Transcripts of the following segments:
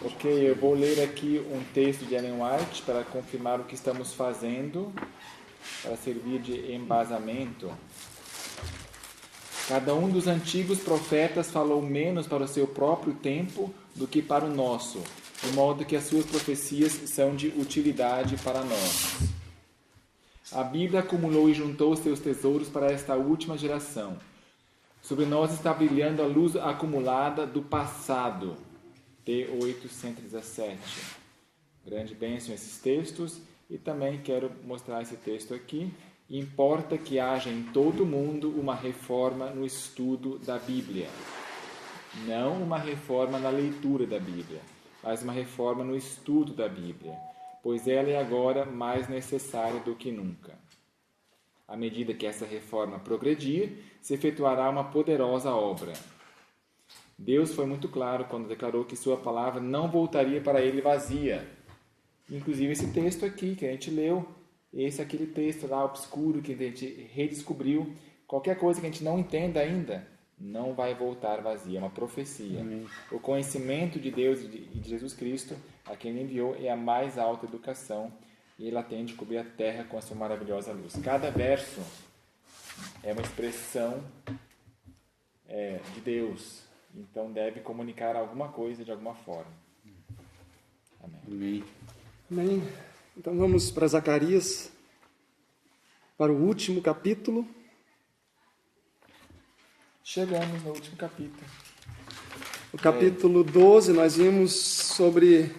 Ok, eu vou ler aqui um texto de Ellen White para confirmar o que estamos fazendo, para servir de embasamento. Cada um dos antigos profetas falou menos para o seu próprio tempo do que para o nosso, de modo que as suas profecias são de utilidade para nós. A Bíblia acumulou e juntou seus tesouros para esta última geração. Sobre nós está brilhando a luz acumulada do passado. T8, 117. Grande bênção esses textos. E também quero mostrar esse texto aqui. Importa que haja em todo mundo uma reforma no estudo da Bíblia. Não uma reforma na leitura da Bíblia, mas uma reforma no estudo da Bíblia, pois ela é agora mais necessária do que nunca. À medida que essa reforma progredir, se efetuará uma poderosa obra. Deus foi muito claro quando declarou que sua palavra não voltaria para ele vazia. Inclusive esse texto aqui que a gente leu, esse é aquele texto lá obscuro que a gente redescobriu. Qualquer coisa que a gente não entenda ainda, não vai voltar vazia, é uma profecia. Amém. O conhecimento de Deus e de Jesus Cristo, a quem ele enviou, é a mais alta educação, e ela tem de cobrir a terra com a sua maravilhosa luz. Cada verso é uma expressão de Deus, então deve comunicar alguma coisa de alguma forma. Amém. Amém. Amém. Então vamos para Zacarias, para o último capítulo. Chegamos no último capítulo. O capítulo 12, nós vimos sobre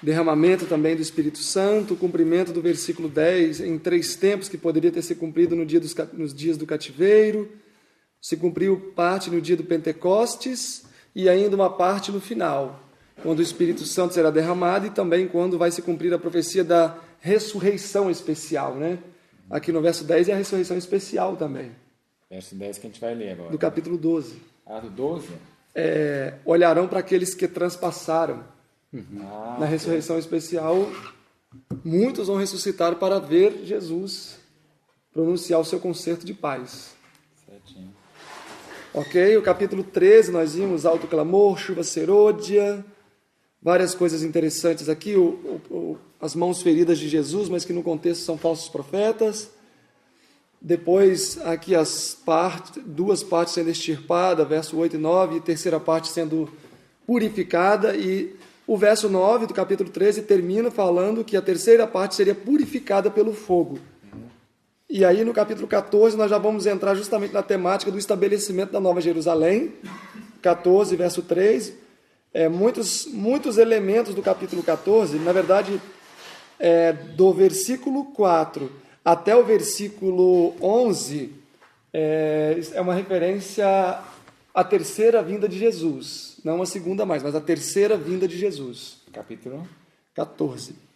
derramamento também do Espírito Santo, o cumprimento do versículo 10 em 3 tempos, que poderia ter sido cumprido nos dias do cativeiro. Se cumpriu parte no dia do Pentecostes e ainda uma parte no final, quando o Espírito Santo será derramado e também quando vai se cumprir a profecia da ressurreição especial, né? Aqui no verso 10 é a ressurreição especial também. Verso 10 que a gente vai ler agora. Do capítulo 12. Ah, do 12? Olharão para aqueles que transpassaram. Na ressurreição especial, muitos vão ressuscitar para ver Jesus pronunciar o seu concerto de paz. Certinho. Ok? O capítulo 13, nós vimos alto clamor, chuva serôdia, várias coisas interessantes aqui, as mãos feridas de Jesus, mas que no contexto são falsos profetas. Depois, aqui duas partes sendo extirpadas, verso 8 e 9, e terceira parte sendo purificada, e o verso 9 do capítulo 13 termina falando que a terceira parte seria purificada pelo fogo. E aí, no capítulo 14, nós já vamos entrar justamente na temática do estabelecimento da Nova Jerusalém. 14, verso 3. Muitos elementos do capítulo 14, na verdade, do versículo 4 até o versículo 11, é uma referência à terceira vinda de Jesus. Não a segunda mais, mas a terceira vinda de Jesus. Capítulo 14.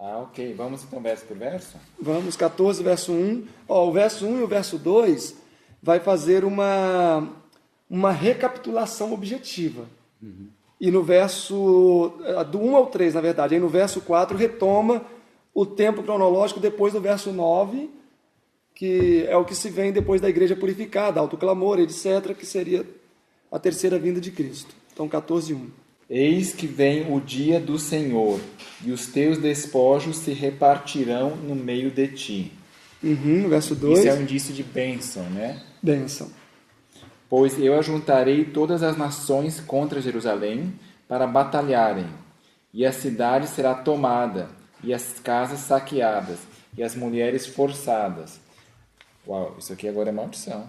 Ah, ok. Vamos então verso por verso? Vamos, 14, verso 1. O verso 1 e o verso 2 vai fazer uma recapitulação objetiva. E no verso, do 1 ao 3, na verdade, aí no verso 4 retoma o tempo cronológico depois do verso 9, que é o que se vem depois da igreja purificada, alto clamor, etc., que seria a terceira vinda de Cristo. Então, 14, 1. Eis que vem o dia do Senhor, e os teus despojos se repartirão no meio de ti. Verso 2. Isso é um indício de bênção, né? Bênção. Pois eu ajuntarei todas as nações contra Jerusalém para batalharem, e a cidade será tomada, e as casas saqueadas, e as mulheres forçadas. Uau, isso aqui agora é maldição.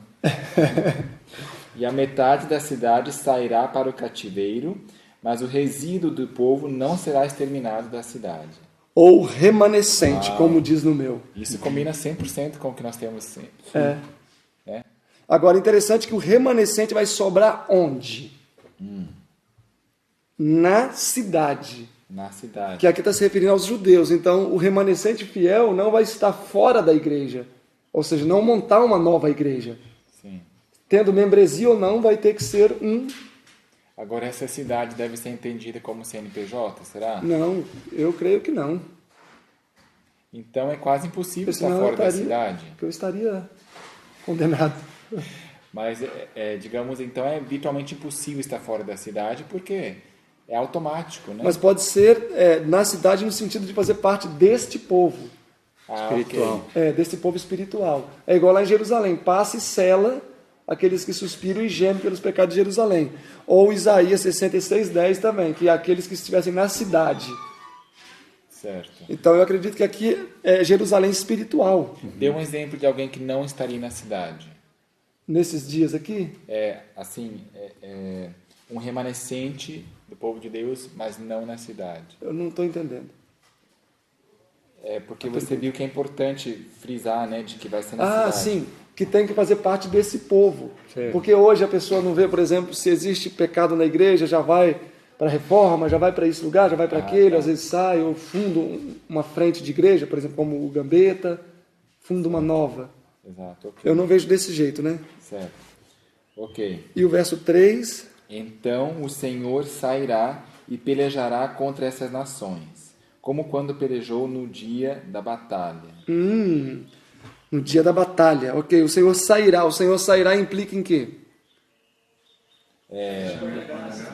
E a metade da cidade sairá para o cativeiro, mas o resíduo do povo não será exterminado da cidade. Ou remanescente, como diz no meu. Isso combina 100% com o que nós temos sempre. Né? Agora, interessante que o remanescente vai sobrar onde? Na cidade. Na cidade. Que aqui está se referindo aos judeus. Então, o remanescente fiel não vai estar fora da igreja. Ou seja, não montar uma nova igreja. Sim. Tendo membresia ou não, vai ter que ser um... Agora, essa cidade deve ser entendida como CNPJ, será? Não, eu creio que não. Então, é quase impossível estar fora da cidade. Porque eu estaria condenado. Mas, digamos, então, é virtualmente impossível estar fora da cidade, porque É automático, né? Mas pode ser na cidade no sentido de fazer parte deste povo. Espiritual. Ok. Desse povo espiritual. É igual lá em Jerusalém. Passa e sela aqueles que suspiram e gemem pelos pecados de Jerusalém. Ou Isaías 66:10 também, que é aqueles que estivessem na cidade. Certo. Então eu acredito que aqui é Jerusalém espiritual. Dê um exemplo de alguém que não estaria na cidade. Nesses dias aqui, Um remanescente do povo de Deus, mas não na cidade. eu não estou entendendo. É porque você viu que é importante frisar, né, de que vai ser na cidade. Sim, que tem que fazer parte desse povo. Certo. Porque hoje a pessoa não vê, por exemplo, se existe pecado na igreja, já vai para a reforma, já vai para esse lugar, já vai para aquele, às vezes sai, ou funda uma frente de igreja, por exemplo, como o Gambetta, funda uma nova. Exato, ok. Eu não vejo desse jeito, né? Certo. Ok. E o verso 3, Então o Senhor sairá e pelejará contra essas nações, como quando pelejou no dia da batalha. no dia da batalha. Ok, o Senhor sairá implica em quê?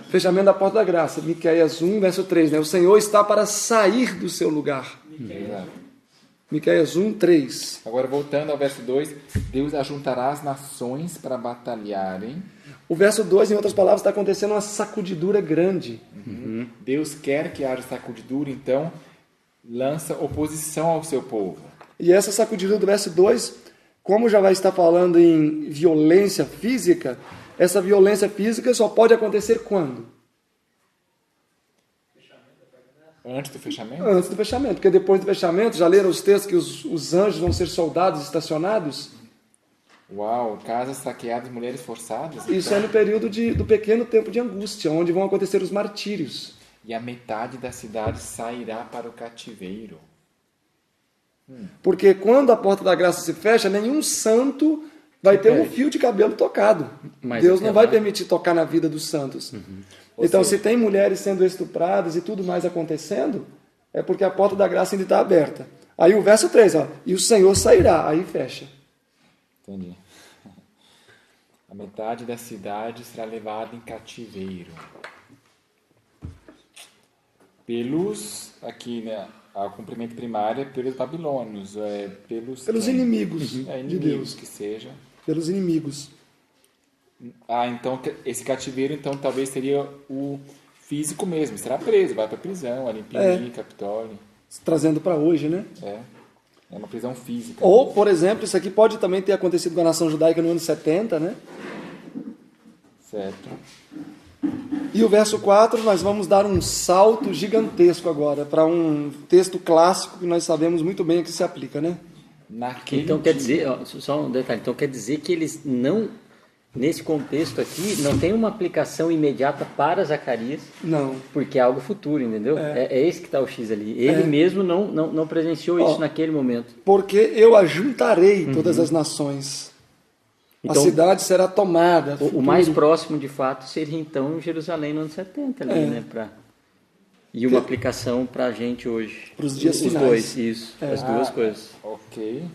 Fechamento da porta da graça. Miqueias 1, verso 3, né? O Senhor está para sair do seu lugar. Exato. Miqueias 1, 3. Agora, voltando ao verso 2, Deus ajuntará as nações para batalharem. O verso 2, em outras palavras, está acontecendo uma sacudidura grande. Deus quer que haja sacudidura, então lança oposição ao seu povo. E essa sacudidura do verso 2, como já vai estar falando em violência física, essa violência física só pode acontecer quando? Antes do fechamento? Antes do fechamento, porque depois do fechamento, já leram os textos que os anjos vão ser soldados estacionados? Uau, casas saqueadas, mulheres forçadas? Isso então. é no período do pequeno tempo de angústia, onde vão acontecer os martírios. E a metade da cidade sairá para o cativeiro. Porque quando a porta da graça se fecha, nenhum santo vai ter um fio de cabelo tocado. Mas Deus até não vai lá- permitir tocar na vida dos santos. Ou Então, seja- se tem mulheres sendo estupradas e tudo mais acontecendo, é porque a porta da graça ainda está aberta. Aí o verso 3, ó, e o Senhor sairá, aí fecha. Entendi. A metade da cidade será levada em cativeiro. Pelos, aqui, né, o cumprimento primário é pelos babilônios, pelos Pelos quem? inimigos de Inimigos, Deus. que seja. Pelos inimigos. Então esse cativeiro, então, talvez seria o físico mesmo. Será preso, vai para prisão, ali em Pini, Capitólio. Trazendo para hoje, né? É uma prisão física. Ou, por exemplo, isso aqui pode também ter acontecido com a nação judaica no ano 70, né? Certo. E o verso 4, nós vamos dar um salto gigantesco agora para um texto clássico que nós sabemos muito bem a que se aplica, né? Naquele Então quer dia- dizer, ó, só um detalhe, então quer dizer que eles não, nesse contexto aqui, não tem uma aplicação imediata para Zacarias, Não. porque é algo futuro, entendeu? É esse que está o X ali. Ele mesmo não presenciou isso naquele momento. Porque eu ajuntarei todas as nações. Então, a cidade será tomada. O mais próximo, de fato, seria então Jerusalém no ano 70 ali, né? E uma aplicação para a gente hoje. Pros dias Os finais. dois, isso. As duas coisas. Ok.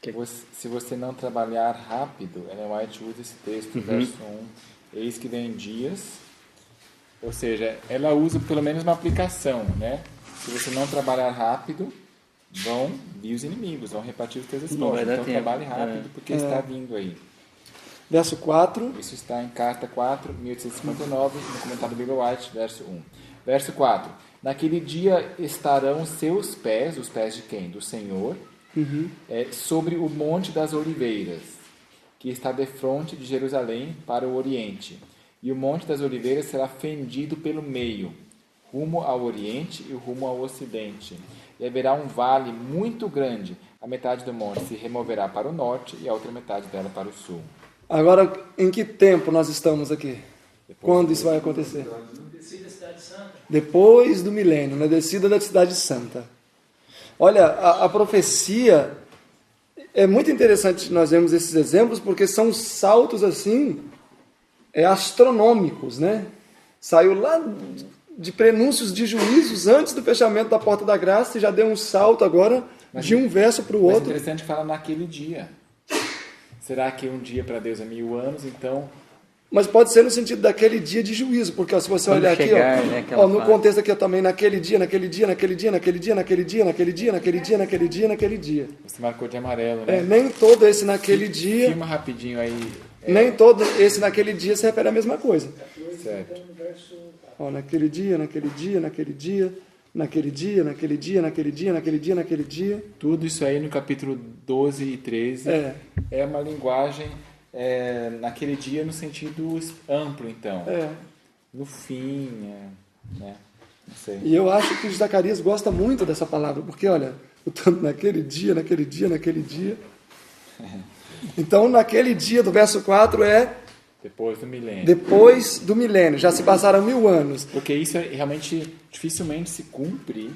Que- Se você não trabalhar rápido, Ellen White usa esse texto, verso 1, eis que vem dias, ou seja, ela usa pelo menos uma aplicação, né? Se você não trabalhar rápido, vão vir os inimigos, vão repartir os teus vai esforços. dar Então tempo. trabalhe rápido, porque está vindo aí. Verso 4. Isso está em Carta 4, 1859, no comentário do Bible White, verso 1. Verso 4. Naquele dia estarão seus pés, os pés de quem? Do Senhor, sobre o Monte das Oliveiras, que está defronte de Jerusalém para o Oriente. E o Monte das Oliveiras será fendido pelo meio, rumo ao Oriente e rumo ao Ocidente. E haverá um vale muito grande. A metade do monte se removerá para o norte e a outra metade dela para o sul. Agora, em que tempo nós estamos aqui? Quando isso vai acontecer? Depois do milênio, na descida da cidade santa. Olha, a profecia é muito interessante nós vemos esses exemplos, porque são saltos assim, astronômicos, né? Saiu lá de prenúncios de juízos antes do fechamento da porta da graça e já deu um salto agora de um verso para o Mas é outro. interessante falar naquele dia. Será que um dia para Deus é 1000 anos? Então, Mas pode ser no sentido daquele dia de juízo, porque ó, se você Quando olhar aqui, chegar, ó, né, aquela ó, no fase. contexto aqui ó, também, naquele dia, naquele dia, naquele dia, naquele dia, naquele dia, naquele dia, naquele dia, naquele dia, naquele dia. Você marcou de amarelo, né? Nem todo esse naquele dia, Filma rapidinho aí. nem todo esse naquele dia se refere à mesma coisa. Certo. Ó, naquele dia, naquele dia, naquele dia, naquele dia, naquele dia, naquele dia, naquele dia, naquele dia. Tudo isso aí no capítulo 12 e 13 é uma linguagem naquele dia no sentido amplo, então. No fim, né? Não sei. E eu acho que Zacarias gosta muito dessa palavra, porque olha, o tanto naquele dia, naquele dia, naquele dia. Então, naquele dia do verso 4 é Depois do milênio. depois do milênio, já se passaram 1000 anos. Porque isso realmente dificilmente se cumpre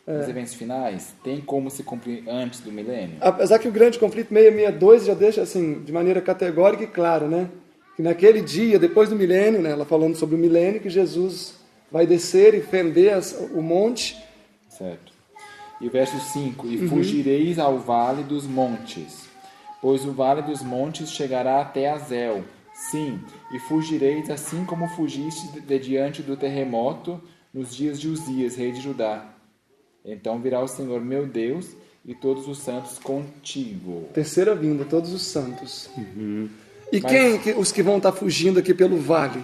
nos eventos finais. Tem como se cumprir antes do milênio? Apesar que o grande conflito 662 já deixa assim, de maneira categórica e clara, né? Que naquele dia, depois do milênio, né, ela falando sobre o milênio, que Jesus vai descer e fender o monte. Certo. E o verso 5: E fugireis ao vale dos montes, pois o vale dos montes chegará até Azel. Sim, e fugireis assim como fugistes de diante do terremoto nos dias de Uzias, rei de Judá. Então virá o Senhor meu Deus e todos os santos contigo. Terceira vinda, todos os santos. E os que vão estar fugindo aqui pelo vale?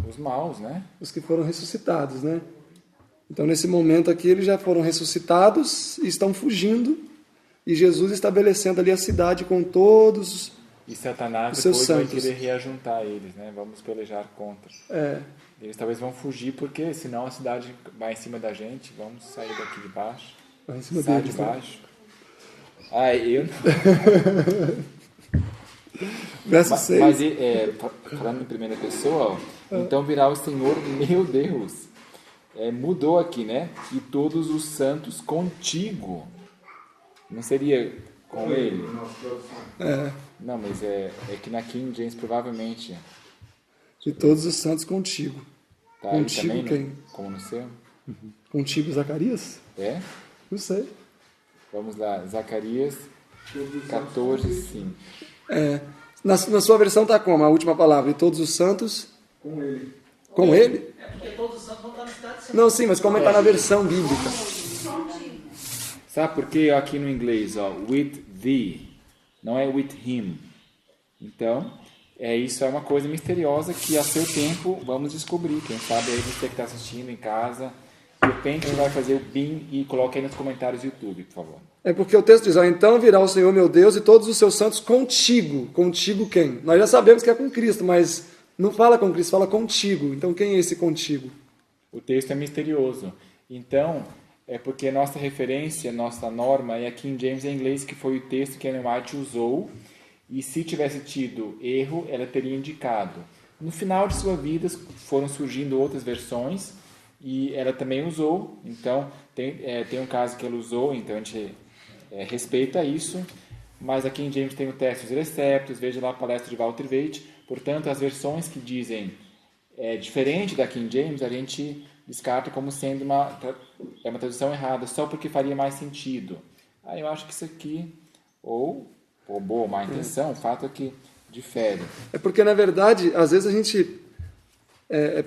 Os maus, né? Os que foram ressuscitados, né? Então, nesse momento aqui, eles já foram ressuscitados e estão fugindo. E Jesus estabelecendo ali a cidade com todos E Satanás os seus depois vai santos. querer reajuntar eles, né? Vamos pelejar contra. Eles talvez vão fugir porque senão a cidade vai em cima da gente. Vamos sair daqui de baixo. Vai em cima Sai deles, de né? baixo. Eu não. Verso 6. Mas falando em primeira pessoa, ó, então virá o Senhor, meu Deus. Mudou aqui, né? E todos os santos contigo. Não seria com ele? Não, mas é que na King James provavelmente. E todos os santos contigo. Tá aí Contigo também, quem? né? Como no seu? Contigo, Zacarias? Não sei. Vamos lá, Zacarias 14, 5. Na sua versão está como? A última palavra. E todos os santos? Com ele. Com ele? Porque todos os santos vão estar na cidade de São Não, sim, mas como está na versão bíblica? Sabe por que aqui no inglês, ó, with thee, não é with him? Então, isso é uma coisa misteriosa que a seu tempo vamos descobrir. Quem sabe aí você que está assistindo em casa, de repente vai fazer o PIN e coloca aí nos comentários do YouTube, por favor. É porque o texto diz, então virá o Senhor meu Deus e todos os seus santos contigo. Contigo quem? Nós já sabemos que é com Cristo, mas não fala com Cristo, fala contigo. Então quem é esse contigo? O texto é misterioso. Então, é porque nossa referência, nossa norma é a King James em inglês, que foi o texto que Ellen White usou, e se tivesse tido erro, ela teria indicado. No final de sua vida foram surgindo outras versões, e ela também usou. Então, tem um caso que ela usou, então a gente respeita isso, mas a King James tem o Textus Receptus, veja lá a palestra de Walter Waite. Portanto, as versões que dizem diferente da King James, a gente descarta como sendo uma tradução errada, só porque faria mais sentido. Eu acho que isso aqui, ou boa ou má intenção, o fato é que difere. É porque, na verdade, às vezes a gente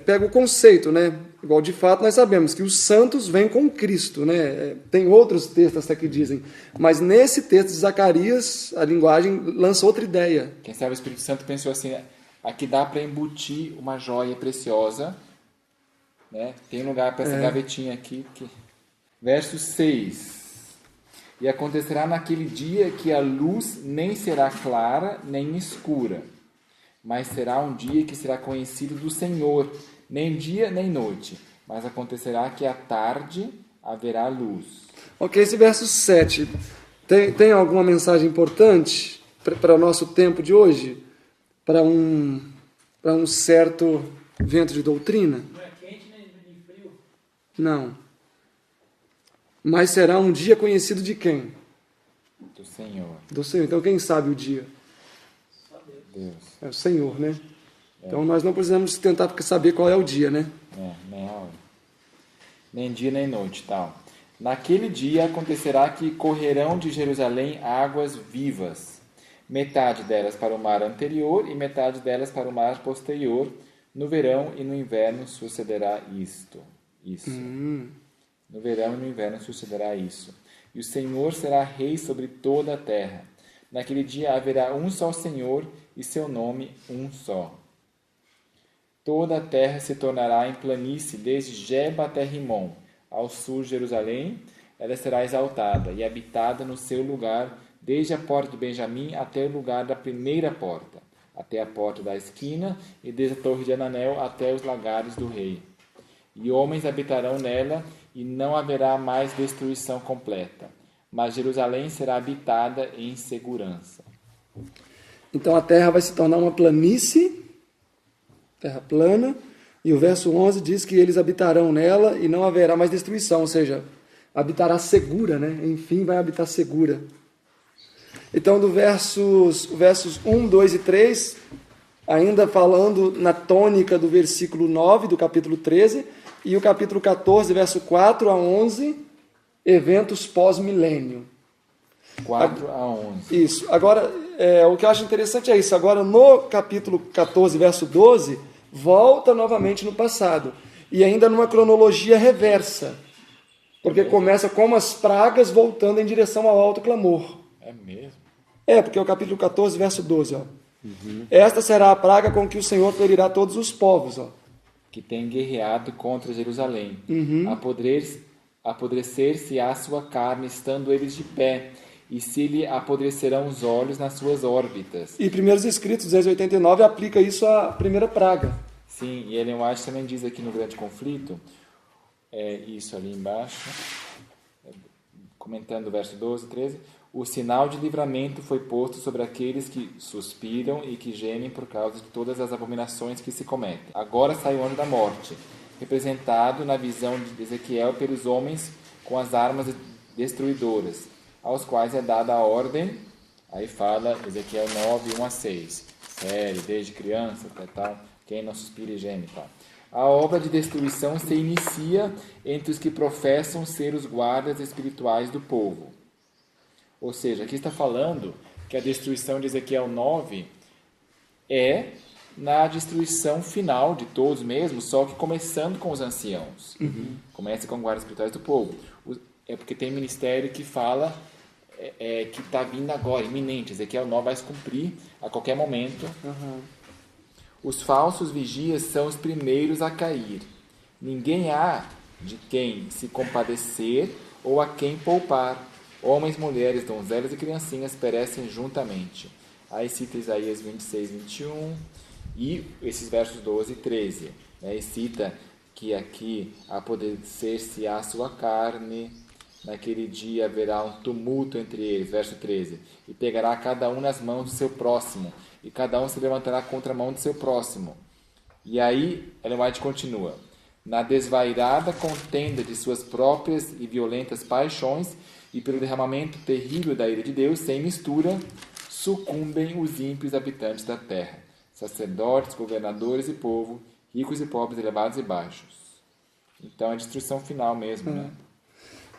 pega o conceito, né? Igual, de fato, nós sabemos que os santos vêm com Cristo, né? Tem outros textos até que dizem, mas nesse texto de Zacarias, a linguagem lança outra ideia. Quem sabe o Espírito Santo pensou assim, aqui dá para embutir uma joia preciosa, né? Tem lugar para essa gavetinha aqui. Verso 6. E acontecerá naquele dia que a luz nem será clara nem escura, mas será um dia que será conhecido do Senhor, nem dia nem noite, mas acontecerá que à tarde haverá luz. Ok, esse verso 7, tem alguma mensagem importante para o nosso tempo de hoje? Para um certo vento de doutrina? Não é quente nem frio. Não. Mas será um dia conhecido de quem? Do Senhor. Do Senhor. Então quem sabe o dia? Deus. É o Senhor, né? Então nós não precisamos tentar saber qual é o dia, né? Nem a hora. Nem dia nem noite, tal. Naquele dia acontecerá que correrão de Jerusalém águas vivas, metade delas para o mar anterior e metade delas para o mar posterior. No verão e no inverno sucederá isto. No verão e no inverno sucederá isso. E o Senhor será rei sobre toda a terra. Naquele dia haverá um só Senhor e seu nome um só. Toda a terra se tornará em planície, desde Geba até Rimon. Ao sul de Jerusalém, ela será exaltada e habitada no seu lugar, desde a porta de Benjamim até o lugar da primeira porta, até a porta da esquina, e desde a torre de Ananel até os lagares do rei. E homens habitarão nela, e não haverá mais destruição completa. Mas Jerusalém será habitada em segurança. Então a terra vai se tornar uma planície, terra plana, e o verso 11 diz que eles habitarão nela e não haverá mais destruição, ou seja, habitará segura, né? Enfim, vai habitar segura. Então, versos 1, 2 e 3, ainda falando na tônica do versículo 9 do capítulo 13, e o capítulo 14, verso 4 a 11, eventos pós-milênio. 4 a 11. Isso. Agora, o que eu acho interessante é isso. Agora, no capítulo 14, verso 12, volta novamente no passado. E ainda numa cronologia reversa. Porque começa com as pragas voltando em direção ao alto clamor. É mesmo? Porque é o capítulo 14, verso 12. Ó. Esta será a praga com que o Senhor ferirá todos os povos. Ó. Que tem guerreado contra Jerusalém. Apodrecer-se a sua carne, estando eles de pé, e se lhe apodrecerão os olhos nas suas órbitas. E Primeiros Escritos, 289, aplica isso à primeira praga. Sim, e Ellen White também diz aqui no Grande Conflito, isso ali embaixo, comentando o verso 12 e 13, o sinal de livramento foi posto sobre aqueles que suspiram e que gemem por causa de todas as abominações que se cometem. Agora sai o anjo da morte, representado na visão de Ezequiel pelos homens com as armas destruidoras, aos quais é dada a ordem, aí fala Ezequiel 9, 1 a 6, sério, desde criança, tal, quem não suspira e geme, tal. A obra de destruição se inicia entre os que professam ser os guardas espirituais do povo. Ou seja, aqui está falando que a destruição de Ezequiel 9 é na destruição final de todos mesmo, só que começando com os anciãos. Começa com guardas espirituais do povo. É porque tem ministério que fala que está vindo agora, iminente. Ezequiel 9 vai se cumprir a qualquer momento. Os falsos vigias são os primeiros a cair. Ninguém há de quem se compadecer ou a quem poupar. Homens, mulheres, donzelas e criancinhas perecem juntamente. Aí cita Isaías 26, 21 e esses versos 12 e 13. E cita que aqui apodrecer-se a sua carne, naquele dia haverá um tumulto entre eles, verso 13, e pegará cada um nas mãos do seu próximo, e cada um se levantará contra a mão do seu próximo. E aí, Ellen White continua, na desvairada contenda de suas próprias e violentas paixões, e pelo derramamento terrível da ira de Deus, sem mistura, sucumbem os ímpios habitantes da terra, sacerdotes, governadores e povo, ricos e pobres, elevados e baixos. Então, é a destruição final mesmo, né?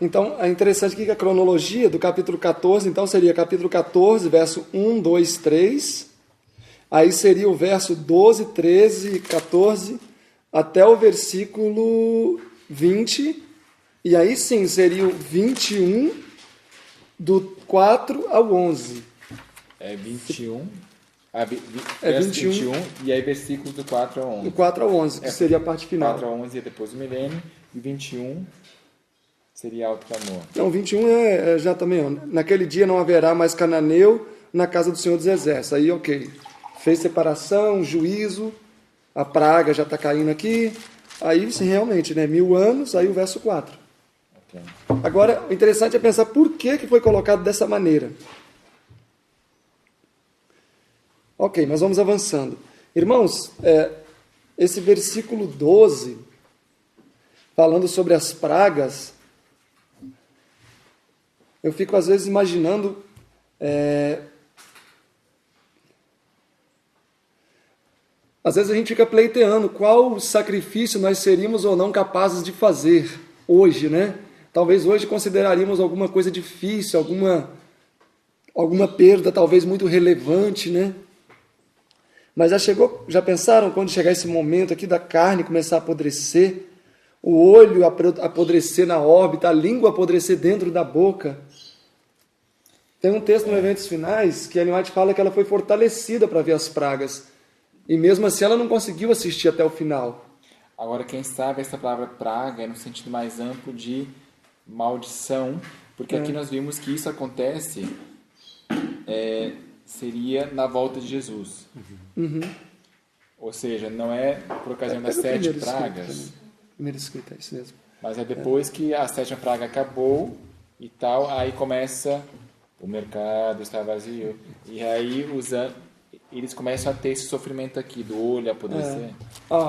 Então, é interessante que a cronologia do capítulo 14, então seria capítulo 14, verso 1, 2, 3, aí seria o verso 12, 13, 14, até o versículo 20, e aí sim seria o 21, do 4 ao 11. É 21, verso 21, e aí versículos do 4 ao 11. Do 4 ao 11, que seria a parte final. 4 a 11 é depois do milênio, e 21 seria alto clamor. Então, 21 já também, ó, naquele dia não haverá mais cananeu na casa do Senhor dos Exércitos. Aí, ok, fez separação, juízo, a praga já está caindo aqui, aí sim, realmente, né, 1000 anos, aí o verso 4. Okay. Agora, o interessante é pensar por que foi colocado dessa maneira. Ok, mas vamos avançando. Irmãos, esse versículo 12, falando sobre as pragas, eu fico às vezes imaginando às vezes a gente fica pleiteando qual sacrifício nós seríamos ou não capazes de fazer hoje, né? Talvez hoje consideraríamos alguma coisa difícil, alguma perda talvez muito relevante, né? Mas já pensaram quando chegar esse momento aqui da carne começar a apodrecer, o olho apodrecer na órbita, a língua apodrecer dentro da boca? Tem um texto no Eventos Finais que a Ellen White fala que ela foi fortalecida para ver as pragas. E mesmo assim ela não conseguiu assistir até o final. Agora, quem sabe essa palavra praga é no sentido mais amplo de maldição, porque aqui nós vimos que isso acontece, seria na volta de Jesus. Ou seja, não é por ocasião das 7 pragas, Primeira escrita, é isso mesmo. mas é depois que a 7ª praga acabou e tal, aí começa o mercado está vazio, e aí eles começam a ter esse sofrimento aqui do olho apodrecer.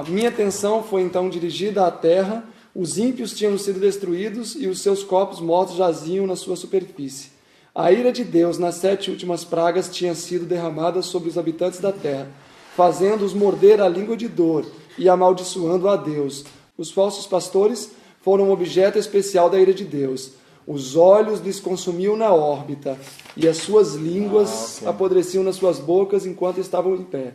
Minha atenção foi então dirigida à terra, os ímpios tinham sido destruídos e os seus corpos mortos jaziam na sua superfície. A ira de Deus nas 7 últimas pragas tinha sido derramada sobre os habitantes da terra, fazendo-os morder a língua de dor e amaldiçoando a Deus. Os falsos pastores foram objeto especial da ira de Deus. Os olhos lhes consumiam na órbita, e as suas línguas apodreciam nas suas bocas enquanto estavam em pé.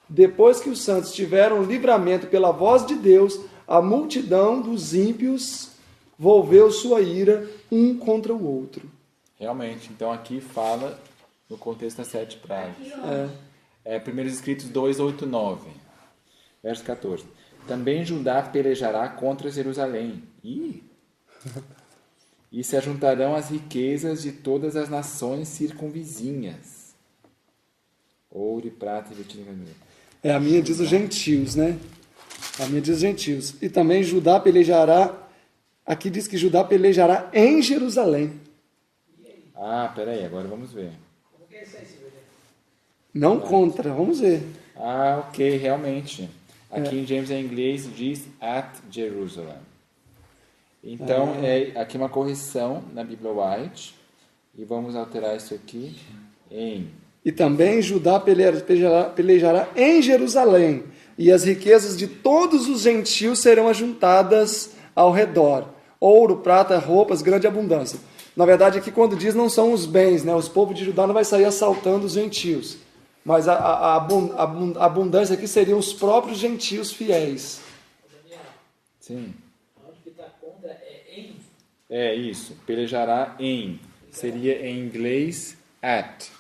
Depois que os santos tiveram livramento pela voz de Deus, a multidão dos ímpios volveu sua ira um contra o outro. Realmente, então aqui fala no contexto das 7 pragas. Primeiros Escritos 2:8-9, verso 14. Também Judá pelejará contra Jerusalém. E se ajuntarão as riquezas de todas as nações circunvizinhas. Ouro e prata e vestido. A minha diz os gentios, né? A minha diz os gentios. E também Judá pelejará, aqui diz que Judá pelejará em Jerusalém. Peraí, agora vamos ver. Não contra, vamos ver. Ok, realmente. Aqui em James em inglês diz at Jerusalem. Então, aqui uma correção na Bíblia White. E vamos alterar isso aqui em... E também Judá pelejará em Jerusalém, e as riquezas de todos os gentios serão ajuntadas ao redor. Ouro, prata, roupas, grande abundância. Na verdade, aqui quando diz não são os bens, né? Os povos de Judá não vai sair assaltando os gentios. Mas a abundância aqui seriam os próprios gentios fiéis. Sim. Onde que está contra é em? É isso. Pelejará em. Seria em inglês at.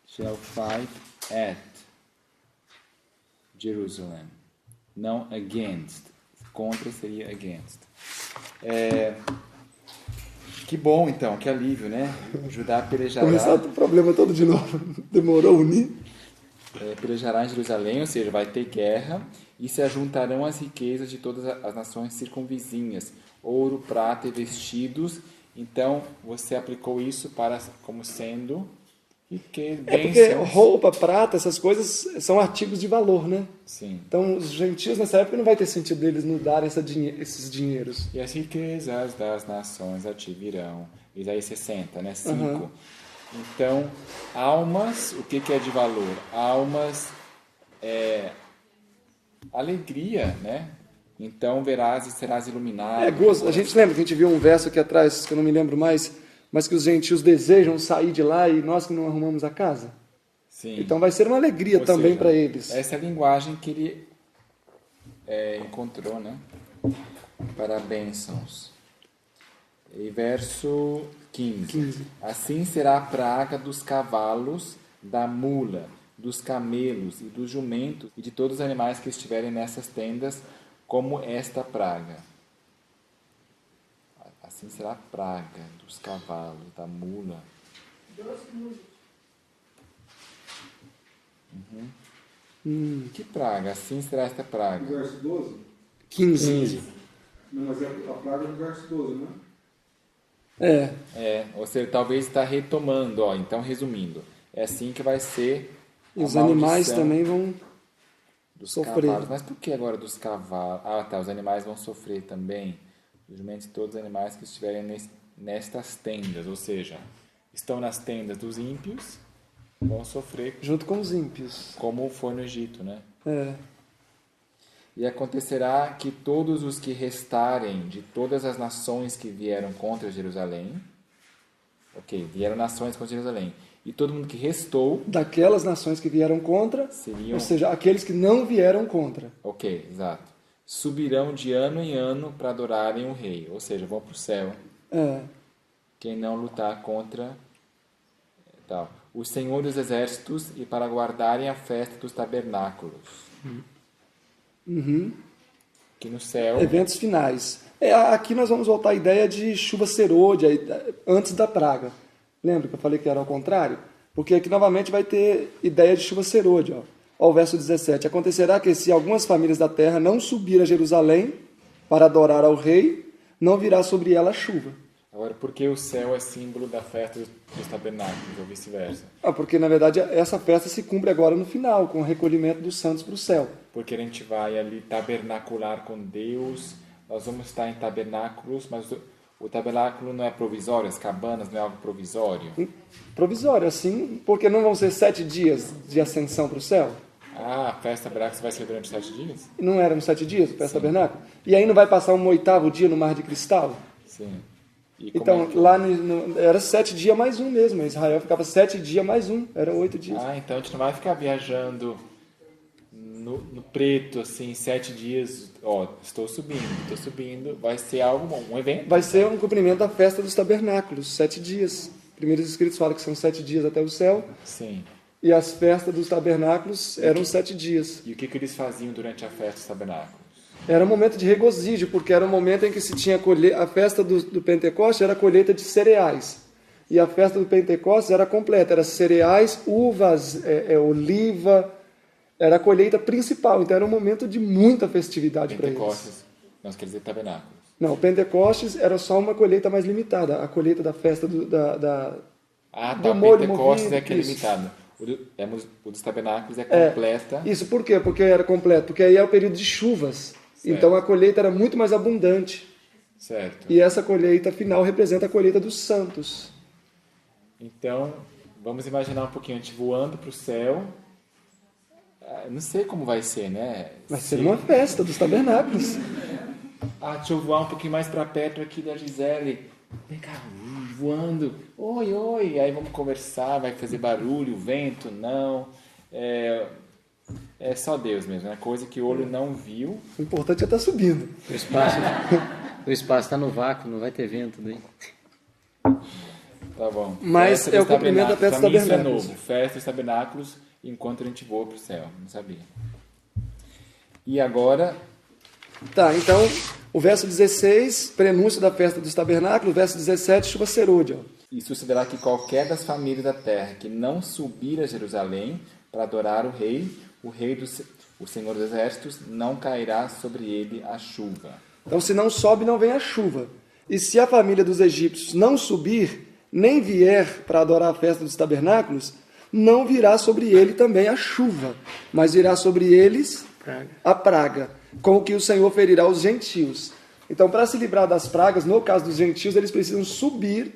Shall fight at Jerusalem. Não against. Contra seria against. Que bom, então. Que alívio, né? Judá pelejará... Começar o problema todo de novo. Demorou unir. Pelejará em Jerusalém, ou seja, vai ter guerra, e se ajuntarão as riquezas de todas as nações circunvizinhas, ouro, prata e vestidos. Então, você aplicou isso como sendo riqueza, porque roupa, prata, essas coisas são artigos de valor, né? Sim. Então, os gentios nessa época não vai ter sentido deles não darem esses dinheiros. E as riquezas das nações a ti virão. Isaías 60, né? 5. Então, almas, o que é de valor? Almas é alegria, né? Então verás e serás iluminado. Gozo. A gente lembra que a gente viu um verso aqui atrás, que eu não me lembro mais, mas que os gentios desejam sair de lá e nós que não arrumamos a casa. Sim. Então vai ser uma alegria também para eles. Essa é a linguagem que ele encontrou, né? Para bênçãos. E verso 15. Assim será a praga dos cavalos, da mula, dos camelos e dos jumentos e de todos os animais que estiverem nessas tendas, como esta praga. Assim será a praga dos cavalos, da mula. Que praga? Assim será esta praga. Verso 12? 15. Não, mas é a praga do verso 12, né? Ou seja, talvez está retomando, então resumindo, é assim que vai ser E os animais também vão dos sofrer. Cavalos. Mas por que agora dos cavalos? Os animais vão sofrer também, justamente todos os animais que estiverem nestas tendas, ou seja, estão nas tendas dos ímpios, vão sofrer junto com os ímpios. como foi no Egito, né? E acontecerá que todos os que restarem de todas as nações que vieram contra Jerusalém, vieram nações contra Jerusalém, e todo mundo que restou, Daquelas nações que vieram contra, seriam, ou seja, aqueles que não vieram contra. exato, subirão de ano em ano para adorarem o rei, ou seja, vão para o céu, quem não lutar contra tal. O Senhor dos Exércitos, e para guardarem a festa dos tabernáculos. Que no céu... Eventos finais. Aqui nós vamos voltar à ideia de chuva serôdia, antes da praga. Lembra que eu falei que era ao contrário? Porque aqui novamente vai ter ideia de chuva serôdia. Ó, o verso 17. Acontecerá que se algumas famílias da terra não subir a Jerusalém para adorar ao rei, não virá sobre ela a chuva. Agora, por que o céu é símbolo da festa dos tabernáculos, ou vice-versa? Porque, na verdade, essa festa se cumpre agora no final, com o recolhimento dos santos para o céu. Porque a gente vai ali tabernacular com Deus, nós vamos estar em tabernáculos, mas o tabernáculo não é provisório, as cabanas não é algo provisório? Provisório, assim, porque não vão ser 7 dias de ascensão para o céu? Ah, a festa tabernáculo vai ser durante 7 dias? E não eram 7 dias, a festa tabernáculo? E aí não vai passar um 8º dia no mar de cristal? Sim. E como Então, é que... lá era 7 dias mais um mesmo. Israel ficava 7 dias mais um. Eram 8 dias. Ah, então a gente não vai ficar viajando no preto, assim, 7 dias. Ó, estou subindo. Vai ser algo bom, um evento. Vai ser um cumprimento da festa dos tabernáculos, 7 dias. Primeiros escritos falam que são 7 dias até o céu. Sim. E as festas dos tabernáculos eram 7 dias. E o que eles faziam durante a festa dos tabernáculos? Era um momento de regozijo, porque era um momento em que se tinha a festa do Pentecoste era a colheita de cereais. E a festa do Pentecostes era completa, era cereais, uvas, oliva, era a colheita principal. Então era um momento de muita festividade para eles. Pentecostes, nós quer dizer tabernáculos. Não, o Pentecostes era só uma colheita mais limitada, a colheita da festa do molho Pentecostes movido, é que é isso. limitado. O dos tabernáculos é completa. Isso por quê? Porque era completo, porque aí é o período de chuvas. Certo. Então a colheita era muito mais abundante. Certo. E essa colheita final representa a colheita dos santos. Então, vamos imaginar um pouquinho a gente voando para o céu. Não sei como vai ser, né? Vai ser uma festa dos tabernáculos. Deixa eu voar um pouquinho mais para perto aqui da Gisele. Vem cá, voando. Oi, oi. Aí vamos conversar, vai fazer barulho, vento, não. É só Deus mesmo, é coisa que o olho não viu. O importante é estar subindo. O espaço está no vácuo, não vai ter vento daí. Tá bom. Mas Festa é dos o cumprimento da festa dos Pra mim isso é tabernáculos. novo. Festa dos tabernáculos enquanto a gente voa para o céu. Não sabia. E agora... Tá, então, o verso 16, prenúncio da festa dos tabernáculos, o verso 17, chuva serôdia. E sucederá que qualquer das famílias da terra que não subir a Jerusalém para adorar o rei o Senhor dos Exércitos, não cairá sobre ele a chuva. Então, se não sobe, não vem a chuva. E se a família dos egípcios não subir, nem vier para adorar a festa dos tabernáculos, não virá sobre ele também a chuva, mas virá sobre eles a praga, com o que o Senhor ferirá aos gentios. Então, para se livrar das pragas, no caso dos gentios, eles precisam subir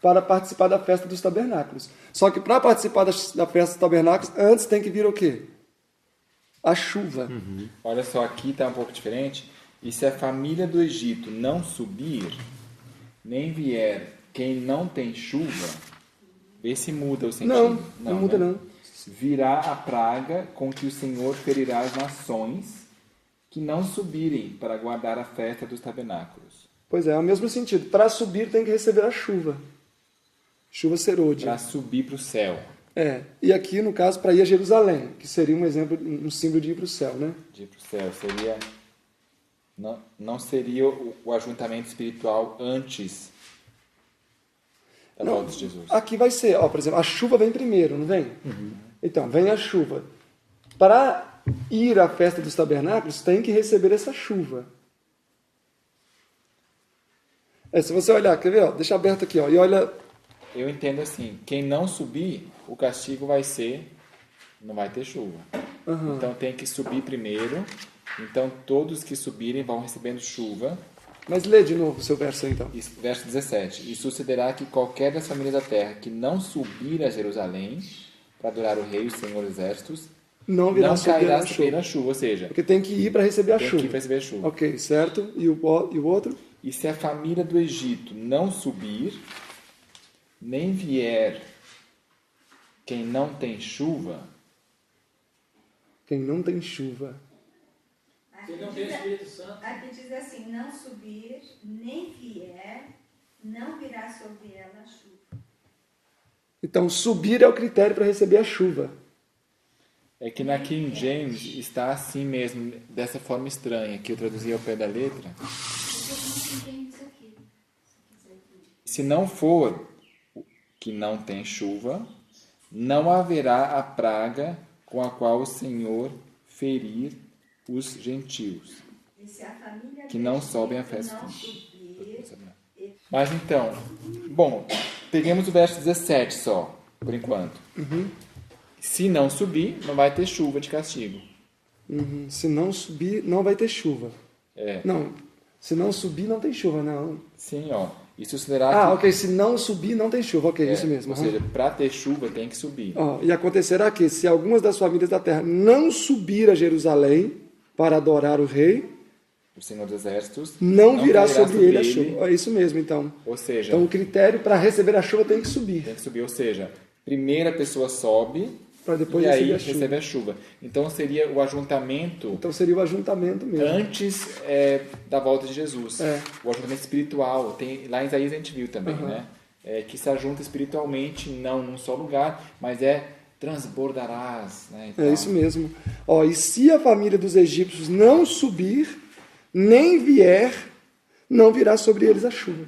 para participar da festa dos tabernáculos. Só que para participar da festa dos tabernáculos, antes tem que vir o quê? A chuva. Olha só, aqui está um pouco diferente. E se a família do Egito não subir, nem vier quem não tem chuva, vê se muda o sentido. Não muda né? não. Virá a praga com que o Senhor ferirá as nações que não subirem para guardar a festa dos tabernáculos. Pois é o mesmo sentido. Para subir tem que receber a chuva. Chuva serôdia. Para subir para o céu. E aqui, no caso, para ir a Jerusalém, que seria um exemplo, um símbolo de ir para o céu, né? De ir para o céu. Seria... Não seria o ajuntamento espiritual antes da volta de Jesus. Aqui vai ser, por exemplo, a chuva vem primeiro, não vem? Então, vem a chuva. Para ir à festa dos tabernáculos, tem que receber essa chuva. Se você olhar, quer ver? Deixa aberto aqui, e olha... Eu entendo assim, quem não subir, o castigo vai ser, não vai ter chuva. Então tem que subir primeiro, então todos que subirem vão recebendo chuva. Mas lê de novo o seu verso aí, então. Verso 17. E sucederá que qualquer das famílias da terra que não subir a Jerusalém para adorar o rei, o Senhor dos Exércitos, não virá sobre cairá ela a sobre ele chuva. a chuva. Ou seja, Porque tem que ir para receber a tem chuva. que ir para receber a chuva. Ok, certo. E o outro? E se a família do Egito não subir, nem vier quem não tem chuva, Quem não tem chuva. Ele não tem o Espírito Santo. Aqui diz assim, não subir, nem vier, não virá sobre ela a chuva. Então, subir é o critério para receber a chuva. é que na King James está assim mesmo, dessa forma estranha, que eu traduzi ao pé da letra. Se não for que não tem chuva, não haverá a praga com a qual o Senhor ferir os gentios, E se a família que não do sobem a Egito festa. não subir, Mas então, bom, peguemos o verso 17 só, por enquanto. Se não subir, não vai ter chuva de castigo. Se não subir, não vai ter chuva. É. Não, se não subir, não tem chuva, não. Sim, ó. Isso será Ah, que... ok, se não subir, não tem chuva. Ok, isso mesmo. Ou seja, para ter chuva tem que subir. Ó, e acontecerá que, se algumas das famílias da terra não subir a Jerusalém para adorar o rei, O Senhor dos Exércitos não virá cairá sobre ele a chuva. É isso mesmo, então. Ou seja, Então, o critério para receber a chuva tem que subir. tem que subir. Ou seja, primeiro a pessoa sobe Para depois e aí receber a chuva. recebe a chuva. Então seria o ajuntamento Então, seria o ajuntamento mesmo. antes da volta de Jesus. É. O ajuntamento espiritual. Tem, lá em Isaías a gente viu também, né? Que se ajunta espiritualmente, não num só lugar, mas transbordarás. Né, e É tal. isso mesmo. Ó, e se a família dos egípcios não subir, nem vier, não virá sobre eles a chuva.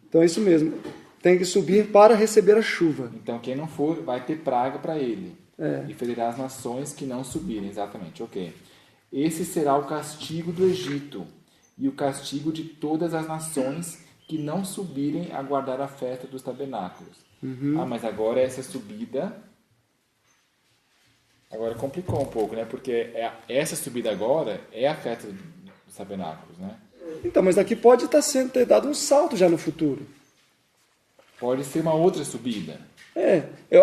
Então é isso mesmo. Tem que subir para receber a chuva. Então quem não for, vai ter praga para ele. É. E ferirá as nações que não subirem. Exatamente, ok. Esse será o castigo do Egito e o castigo de todas as nações que não subirem a guardar a festa dos tabernáculos. Ah, mas agora essa subida... Agora complicou um pouco, né? Porque essa subida agora é a festa dos tabernáculos, né? Então, mas aqui pode ter dado um salto já no futuro. Pode ser uma outra subida.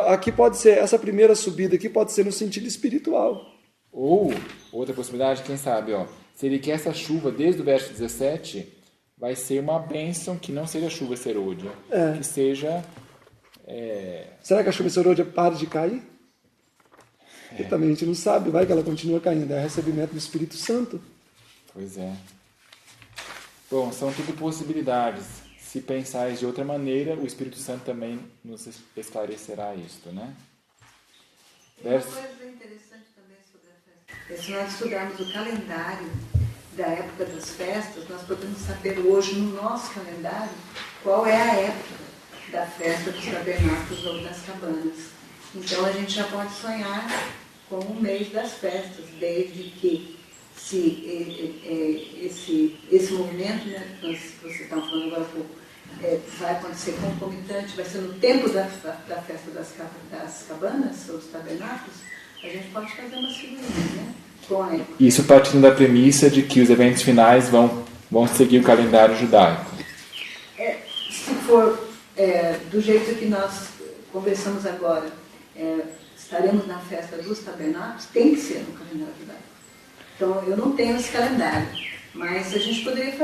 Aqui pode ser, essa primeira subida aqui pode ser no sentido espiritual. Ou, outra possibilidade, quem sabe, ó, seria que essa chuva, desde o verso 17, vai ser uma bênção que não seja chuva serôdia, que seja... Será que a chuva serôdia para de cair? Porque também a gente não sabe, vai que ela continua caindo. É recebimento do Espírito Santo. Pois é. Bom, são tudo possibilidades. Se pensares de outra maneira, o Espírito Santo também nos esclarecerá isto, né? Uma coisa interessante também sobre a festa. Se nós estudarmos o calendário da época das festas, nós podemos saber hoje no nosso calendário qual é a época da festa dos tabernáculos ou das cabanas. Então a gente já pode sonhar com o mês das festas, desde que esse movimento, né, que vocês estão falando agora há pouco, vai acontecer concomitante, vai ser no tempo da festa das cabanas, ou dos tabernáculos, a gente pode fazer umas figurinhas, né? Com a época. Isso partindo da premissa de que os eventos finais vão seguir o calendário judaico. Se for do jeito que nós conversamos agora, estaremos na festa dos tabernáculos, tem que ser no calendário judaico. Então, eu não tenho esse calendário, mas a gente poderia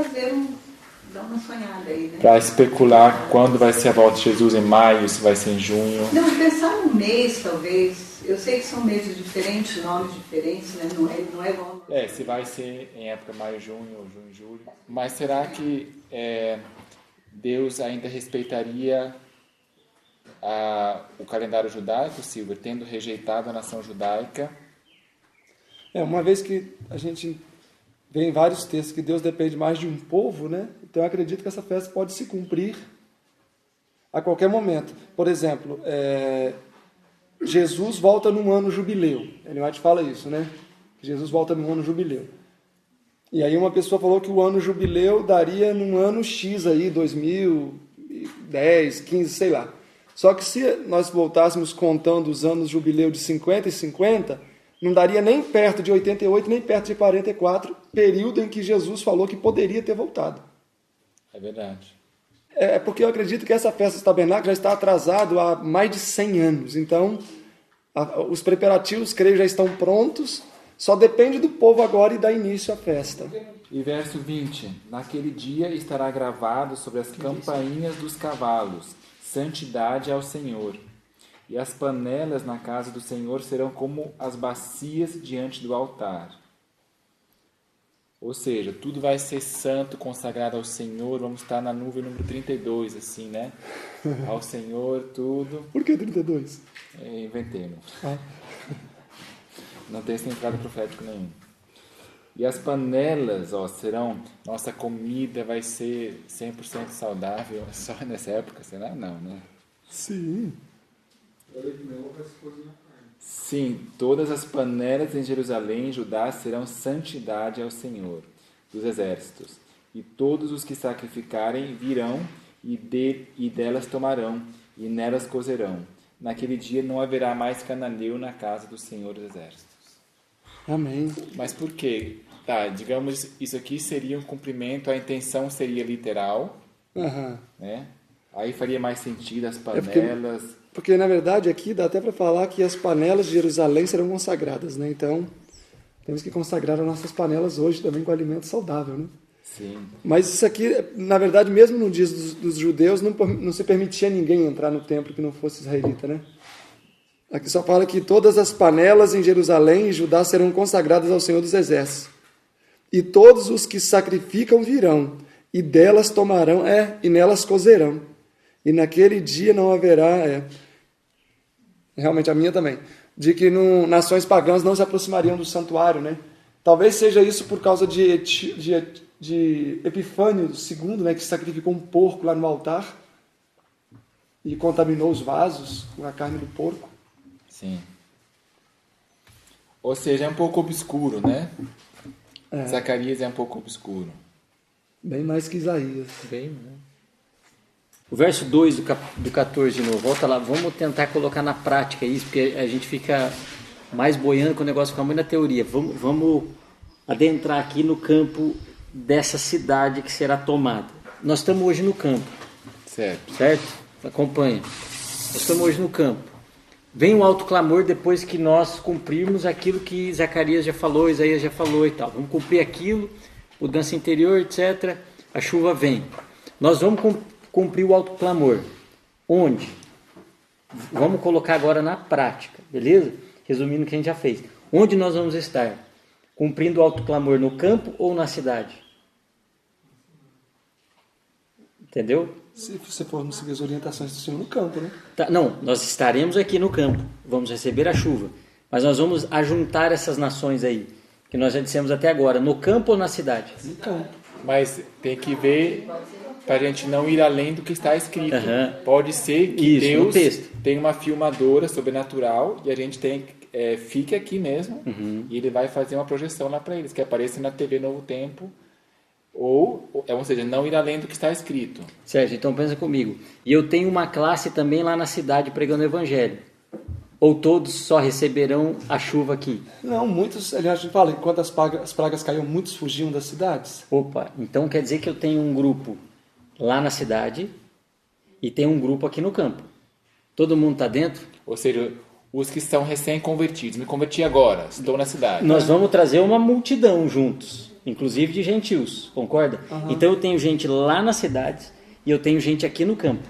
dar uma sonhada aí, né? Para especular quando vai ser a volta de Jesus, em maio, se vai ser em junho. Não, pensar num mês, talvez. Eu sei que são meses diferentes, nomes diferentes, né? Não é igual. Se vai ser em época maio, junho, ou junho, julho. Mas será que Deus ainda respeitaria o calendário judaico, Silvia, tendo rejeitado a nação judaica? Uma vez que a gente vê em vários textos que Deus depende mais de um povo, né? Então eu acredito que essa festa pode se cumprir a qualquer momento. Por exemplo, Jesus volta num ano jubileu. Ellen White fala isso, né? Jesus volta num ano jubileu. E aí uma pessoa falou que o ano jubileu daria num ano X aí, 2010, 15, sei lá. Só que se nós voltássemos contando os anos jubileu de 50 e 50, não daria nem perto de 88, nem perto de 44, período em que Jesus falou que poderia ter voltado. É verdade. Porque eu acredito que essa festa dos tabernáculos já está atrasada há mais de 100 anos. Então, Os preparativos, creio, já estão prontos. Só depende do povo agora e dar início à festa. E verso 20: naquele dia estará gravado sobre as campainhas dos cavalos: santidade ao Senhor. E as panelas na casa do Senhor serão como as bacias diante do altar. Ou seja, tudo vai ser santo, consagrado ao Senhor. Vamos estar na nuvem número 32, assim, né? Ao Senhor, tudo. Por que 32? Inventei, não tem significado profético nenhum. E as panelas, serão... Nossa comida vai ser 100% saudável só nessa época, será? Não, né? Sim. Sim, todas as panelas em Jerusalém e Judá serão santidade ao Senhor dos exércitos. E todos os que sacrificarem virão e delas tomarão, e nelas cozerão. Naquele dia não haverá mais cananeu na casa do Senhor dos exércitos. Amém. Mas por quê? Tá, digamos, isso aqui seria um cumprimento, a intenção seria literal, né? Aí faria mais sentido as panelas... Porque, na verdade, aqui dá até para falar que as panelas de Jerusalém serão consagradas, né? Então, temos que consagrar as nossas panelas hoje também com alimento saudável, né? Sim. Mas isso aqui, na verdade, mesmo no dia dos judeus, não se permitia ninguém entrar no templo que não fosse israelita, né? Aqui só fala que todas as panelas em Jerusalém e Judá serão consagradas ao Senhor dos Exércitos. E todos os que sacrificam virão, e delas tomarão, e nelas cozerão. E naquele dia não haverá, realmente a minha também, de que nações pagãs não se aproximariam do santuário, né? Talvez seja isso por causa de Epifânio II, né, que sacrificou um porco lá no altar e contaminou os vasos com a carne do porco. Sim. Ou seja, é um pouco obscuro, né? Zacarias é um pouco obscuro. Bem mais que Isaías. Bem, né? O verso 2 do 14 de novo, volta lá, vamos tentar colocar na prática isso, porque a gente fica mais boiando com o negócio, fica muito na teoria. Vamos adentrar aqui no campo dessa cidade que será tomada. Nós estamos hoje no campo. Certo? Acompanha. Nós estamos hoje no campo. Vem um alto clamor depois que nós cumprirmos aquilo que Zacarias já falou, Isaías já falou e tal. Vamos cumprir aquilo, mudança interior, etc. A chuva vem. Nós vamos cumprir o alto clamor. Onde? Vamos colocar agora na prática, beleza? Resumindo o que a gente já fez. Onde nós vamos estar? Cumprindo o alto clamor no campo ou na cidade? Entendeu? Se você for seguir as orientações do Senhor no campo, né? Não, nós estaremos aqui no campo. Vamos receber a chuva. Mas nós vamos ajuntar essas nações aí, que nós já dissemos até agora, no campo ou na cidade? No campo. Mas tem que ver... para a gente não ir além do que está escrito. Pode ser que Deus tenha uma filmadora sobrenatural e a gente fique aqui mesmo e ele vai fazer uma projeção lá para eles, que apareça na TV Novo Tempo, ou seja, não ir além do que está escrito. Sérgio, então pensa comigo. E eu tenho uma classe também lá na cidade pregando o evangelho. Ou todos só receberão a chuva aqui? Não, muitos, aliás, a gente fala, enquanto as pragas caíam, muitos fugiam das cidades. Opa, então quer dizer que eu tenho um grupo lá na cidade e tem um grupo aqui no campo. Todo mundo está dentro? Ou seja, os que são recém-convertidos. Me converti agora, estou na cidade. Nós vamos trazer uma multidão juntos, inclusive de gentios, concorda? Então eu tenho gente lá na cidade e eu tenho gente aqui no campo.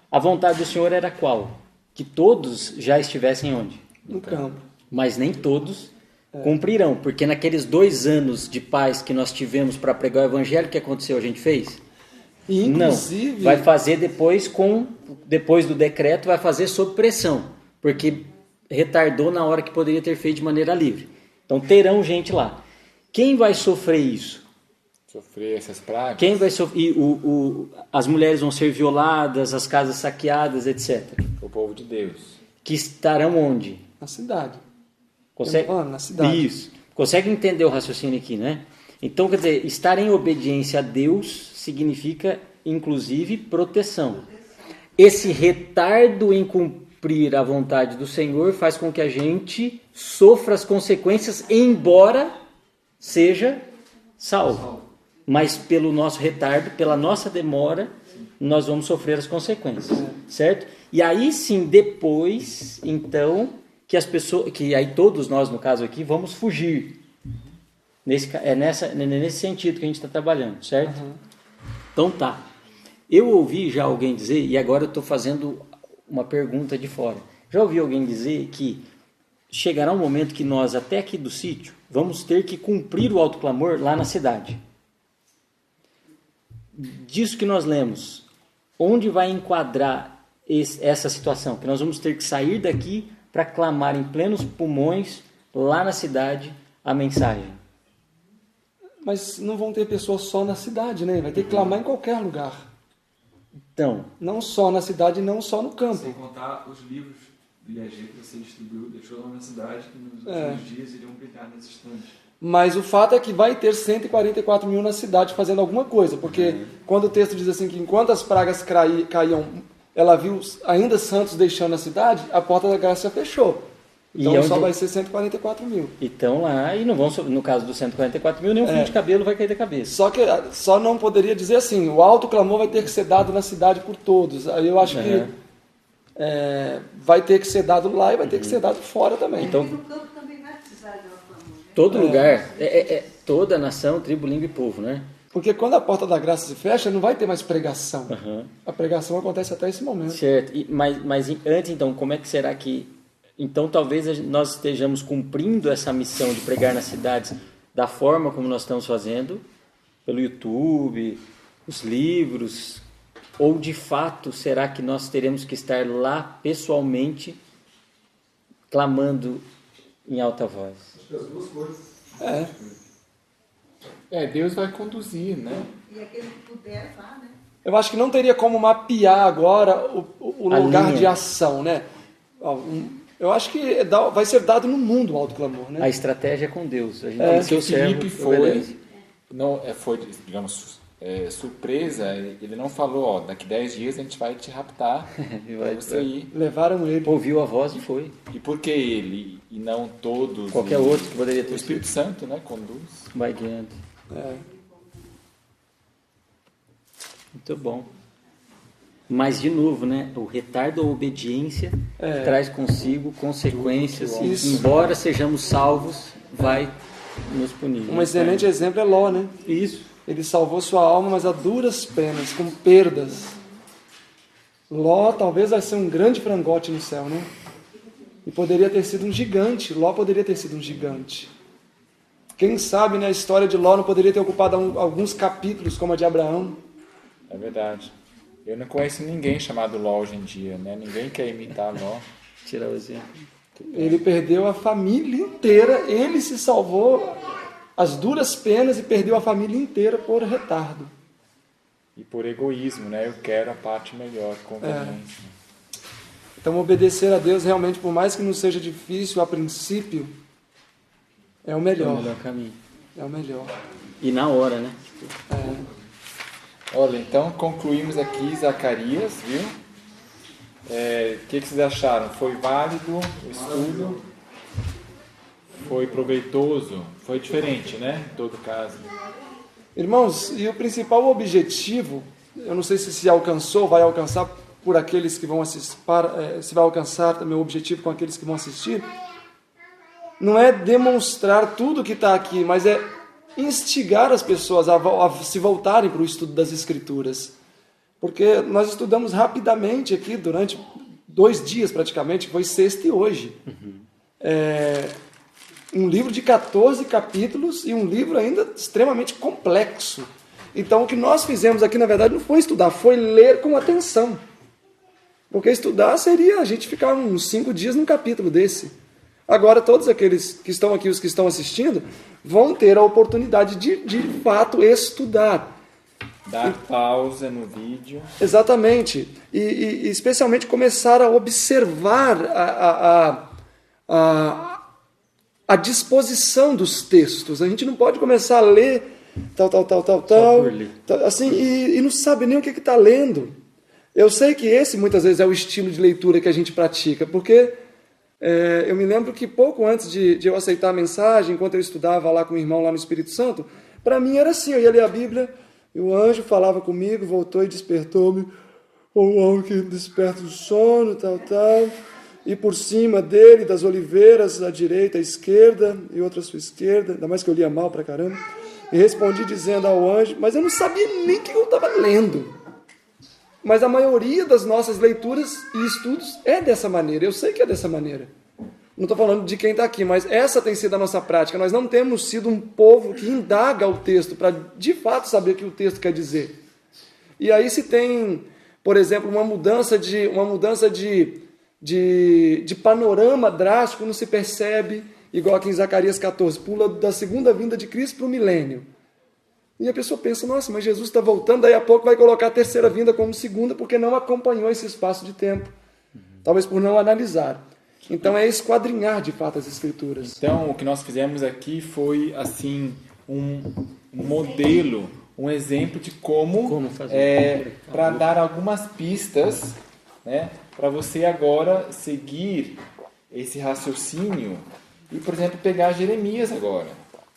A vontade do Senhor era qual? Que todos já estivessem onde? No campo. Mas nem todos cumprirão, porque naqueles 2 anos de paz que nós tivemos para pregar o evangelho, o que aconteceu? A gente fez? E, inclusive... Não, vai fazer depois do decreto, vai fazer sob pressão, porque retardou na hora que poderia ter feito de maneira livre. Então terão gente lá. Quem vai sofrer isso? Sofrer essas pragas? Quem vai sofrer? As mulheres vão ser violadas, as casas saqueadas, etc. O povo de Deus. Que estarão onde? Na cidade. Consegue? Na cidade. Isso. Consegue entender o raciocínio aqui, né? Então, quer dizer, estar em obediência a Deus significa, inclusive, proteção. Esse retardo em cumprir a vontade do Senhor faz com que a gente sofra as consequências, embora seja salvo. Mas pelo nosso retardo, pela nossa demora, nós vamos sofrer as consequências, certo? E aí sim, depois, então, que as pessoas, que aí todos nós, no caso aqui, vamos fugir. Nesse sentido que a gente está trabalhando, certo? Então tá. Eu ouvi já alguém dizer, e agora eu estou fazendo uma pergunta de fora. Já ouvi alguém dizer que chegará um momento que nós, até aqui do sítio, vamos ter que cumprir o autoclamor lá na cidade. Disso que nós lemos, onde vai enquadrar essa situação? Que nós vamos ter que sair daqui para clamar em plenos pulmões, lá na cidade, a mensagem. Mas não vão ter pessoas só na cidade, né? Vai ter que clamar em qualquer lugar. Então, Não só na cidade e não só no campo. Sem contar os livros do IAG que você distribuiu, deixou lá na cidade, que nos últimos dias iriam brilhar nesse instante. Mas o fato é que vai ter 144 mil na cidade fazendo alguma coisa, porque quando o texto diz assim que enquanto as pragas caíam, ela viu ainda santos deixando a cidade, a porta da graça fechou. Então E só onde- vai ser 144 mil. então lá, e não vão, no caso dos 144 mil, nenhum fio de cabelo vai cair da cabeça. Só que só não poderia dizer assim, o alto clamor vai ter que ser dado na cidade por todos. Aí eu acho que vai ter que ser dado lá e vai ter que ser dado fora também. Então, E no campo também vai precisar de uma clamor, né? todo lugar, toda nação, tribo, língua e povo, né? Porque quando a porta da graça se fecha, não vai ter mais pregação. Aham. A pregação acontece até esse momento. Certo. Mas antes, então, como é que será que... Então, talvez nós estejamos cumprindo essa missão de pregar nas cidades da forma como nós estamos fazendo, pelo YouTube, os livros, ou de fato, será que nós teremos que estar lá pessoalmente clamando em alta voz? Acho que as duas coisas. Deus vai conduzir, né? E aquele que puder, vá, né? Eu acho que não teria como mapear agora o A lugar linha. de ação, né? Eu acho que vai ser dado no mundo o alto clamor, A né? estratégia é com Deus. A gente Porque seu servo Filipe foi, obedece. foi, digamos, surpresa. Ele não falou, ó, daqui 10 dias a gente vai te raptar E para vai- você ir. Levaram ele. Ouviu a voz e foi. E por que ele e não todos? Qualquer outro que poderia ter O Espírito Santo, né, conduz. vai guiando. É. Muito bom. Mas, de novo, né? O retardo à obediência traz consigo consequências. E, Isso. embora sejamos salvos, vai nos punir. Um excelente exemplo é Ló, né? Isso. Ele salvou sua alma, mas a duras penas, com perdas. Ló talvez vai ser um grande frangote no céu, né? E poderia ter sido um gigante. Ló poderia ter sido um gigante. Quem sabe, né, a história de Ló não poderia ter ocupado alguns capítulos, como a de Abraão. É verdade. Eu não conheço ninguém chamado Ló hoje em dia, né? Ninguém quer imitar Ló. Tirar o exemplo. Ele perdeu a família inteira, ele se salvou às duras penas e perdeu a família inteira por retardo. E por egoísmo, né? Eu quero a parte melhor, conveniência. Então, obedecer a Deus realmente, por mais que não seja difícil a princípio, é o É o melhor. melhor caminho. É o melhor. E na hora, né? Olha, então concluímos aqui Zacarias, viu? O que vocês acharam? Foi válido o estudo? Foi proveitoso? Foi diferente, né? Em todo caso. Irmãos, e o principal objetivo, eu não sei se alcançou, vai alcançar por aqueles que vão assistir, se vai alcançar também o objetivo com aqueles que vão assistir, não é demonstrar tudo que está aqui, mas é instigar as pessoas a se voltarem para o estudo das Escrituras. Porque nós estudamos rapidamente aqui, durante 2 dias praticamente, foi sexta e hoje. Um livro de 14 capítulos e um livro ainda extremamente complexo. Então o que nós fizemos aqui, na verdade, não foi estudar, foi ler com atenção. Porque estudar seria a gente ficar uns 5 dias num capítulo desse. Agora, todos aqueles que estão aqui, os que estão assistindo, vão ter a oportunidade de fato, estudar. Dar pausa no vídeo. Exatamente. E especialmente começar a observar a disposição dos textos. A gente não pode começar a ler tal, por ler. assim, e não sabe nem o que está lendo. Eu sei que esse, muitas vezes, é o estilo de leitura que a gente pratica, porque eu me lembro que pouco antes de eu aceitar a mensagem, enquanto eu estudava lá com o irmão lá no Espírito Santo, para mim era assim, eu ia ler a Bíblia, e o anjo falava comigo, voltou e despertou-me, ou algo que desperta o sono, tal. e por cima dele, das oliveiras, à direita, à esquerda, e outra à sua esquerda, ainda mais que eu lia mal pra caramba, e respondi dizendo ao anjo, mas eu não sabia nem o que eu estava lendo. Mas a maioria das nossas leituras e estudos é dessa maneira, eu sei que é dessa maneira. Não estou falando de quem está aqui, mas essa tem sido a nossa prática. Nós não temos sido um povo que indaga o texto para, de fato, saber o que o texto quer dizer. E aí se tem, por exemplo, uma mudança de panorama drástico, não se percebe, igual aqui em Zacarias 14, pula da segunda vinda de Cristo para o milênio. E a pessoa pensa, nossa, mas Jesus está voltando, daí a pouco vai colocar a terceira vinda como segunda, porque não acompanhou esse espaço de tempo. Talvez por não analisar. Então é esquadrinhar de fato as Escrituras. Então o que nós fizemos aqui foi assim um modelo, um exemplo de como fazer, para dar algumas pistas, né, para você agora seguir esse raciocínio e, por exemplo, pegar Jeremias agora.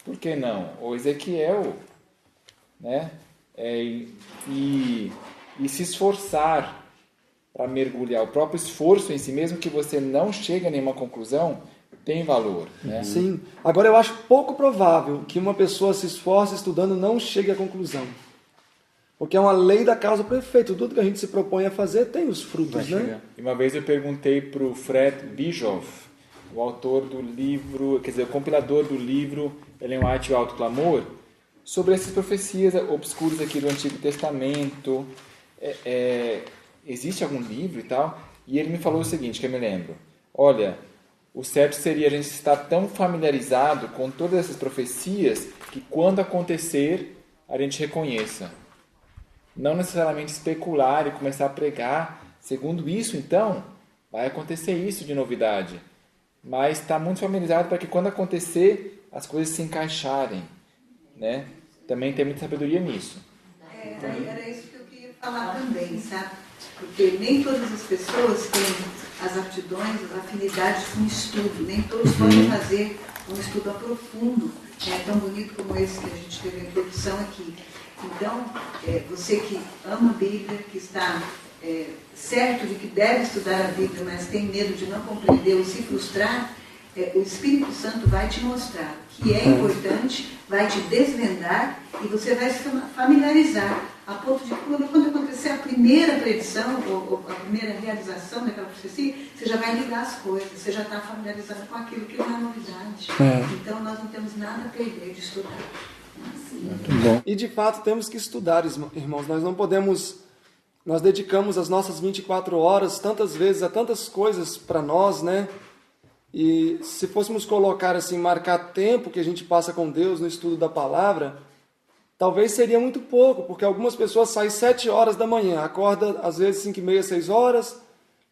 Por que não? Ou Ezequiel, né? E se esforçar para mergulhar. O próprio esforço em si, mesmo que você não chegue a nenhuma conclusão, tem valor. Né? Sim. Agora, eu acho pouco provável que uma pessoa se esforce estudando não chegue à conclusão. Porque é uma lei da causa perfeita. Tudo que a gente se propõe a fazer tem os frutos, né? E uma vez eu perguntei para o Fred Bischoff, o autor do livro, quer dizer, o compilador do livro Ellen White e o Alto Clamor, sobre essas profecias obscuras aqui do Antigo Testamento. Existe algum livro e tal? E ele me falou o seguinte, que eu me lembro. Olha, o certo seria a gente estar tão familiarizado com todas essas profecias que quando acontecer, a gente reconheça. Não necessariamente especular e começar a pregar. Segundo isso, então, vai acontecer isso de novidade. Mas está muito familiarizado para que quando acontecer, as coisas se encaixarem. Né? Também tem muita sabedoria nisso. Era isso que eu queria falar também, sabe? Porque nem todas as pessoas têm as aptidões, as afinidades com estudo. Nem todos podem fazer um estudo aprofundo, tão bonito como esse que a gente teve a introdução aqui. Então, você que ama a Bíblia, que está certo de que deve estudar a Bíblia, mas tem medo de não compreender ou se frustrar, o Espírito Santo vai te mostrar que é importante, vai te desvendar e você vai se familiarizar a ponto de quando acontecer a primeira predição ou a primeira realização daquela profecia, você já vai ligar as coisas, você já está familiarizado com aquilo que não é novidade. Então nós não temos nada a perder de estudar. Muito bom. E de fato temos que estudar, irmãos. Nós não podemos, nós dedicamos as nossas 24 horas tantas vezes a tantas coisas para nós, né? E se fôssemos colocar assim, marcar tempo que a gente passa com Deus no estudo da palavra, talvez seria muito pouco, porque algumas pessoas saem 7 horas da manhã, acorda às vezes 5h30, 6 horas,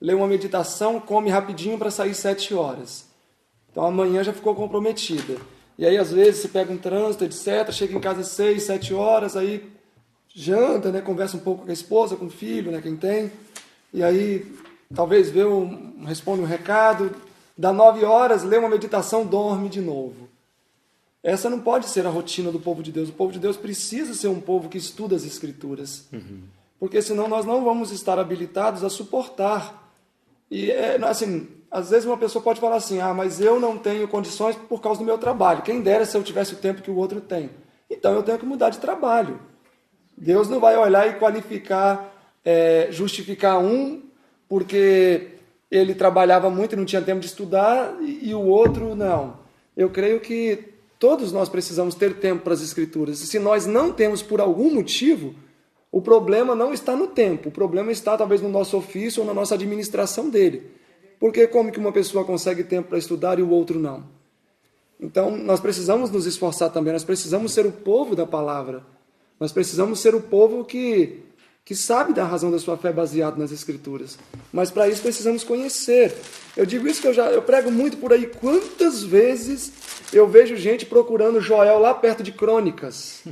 lê uma meditação, come rapidinho para sair 7 horas. Então amanhã já ficou comprometida. E aí às vezes você pega um trânsito, etc., chega em casa às 6, 7 horas, aí janta, né, conversa um pouco com a esposa, com o filho, né, quem tem, e aí talvez responde um recado, dá 9 horas, lê uma meditação, dorme de novo. Essa não pode ser a rotina do povo de Deus. O povo de Deus precisa ser um povo que estuda as Escrituras. Porque senão nós não vamos estar habilitados a suportar. E, assim, às vezes uma pessoa pode falar assim, mas eu não tenho condições por causa do meu trabalho. Quem dera se eu tivesse o tempo que o outro tem. Então eu tenho que mudar de trabalho. Deus não vai olhar e qualificar, justificar um, porque ele trabalhava muito e não tinha tempo de estudar, e o outro não. Eu creio que todos nós precisamos ter tempo para as Escrituras. E se nós não temos por algum motivo, o problema não está no tempo. O problema está talvez no nosso ofício ou na nossa administração dele. Porque como que uma pessoa consegue tempo para estudar e o outro não? Então nós precisamos nos esforçar também. Nós precisamos ser o povo da palavra. Nós precisamos ser o povo que sabe da razão da sua fé baseado nas Escrituras. Mas para isso precisamos conhecer. Eu digo isso que eu prego muito por aí. Quantas vezes eu vejo gente procurando Joel lá perto de Crônicas,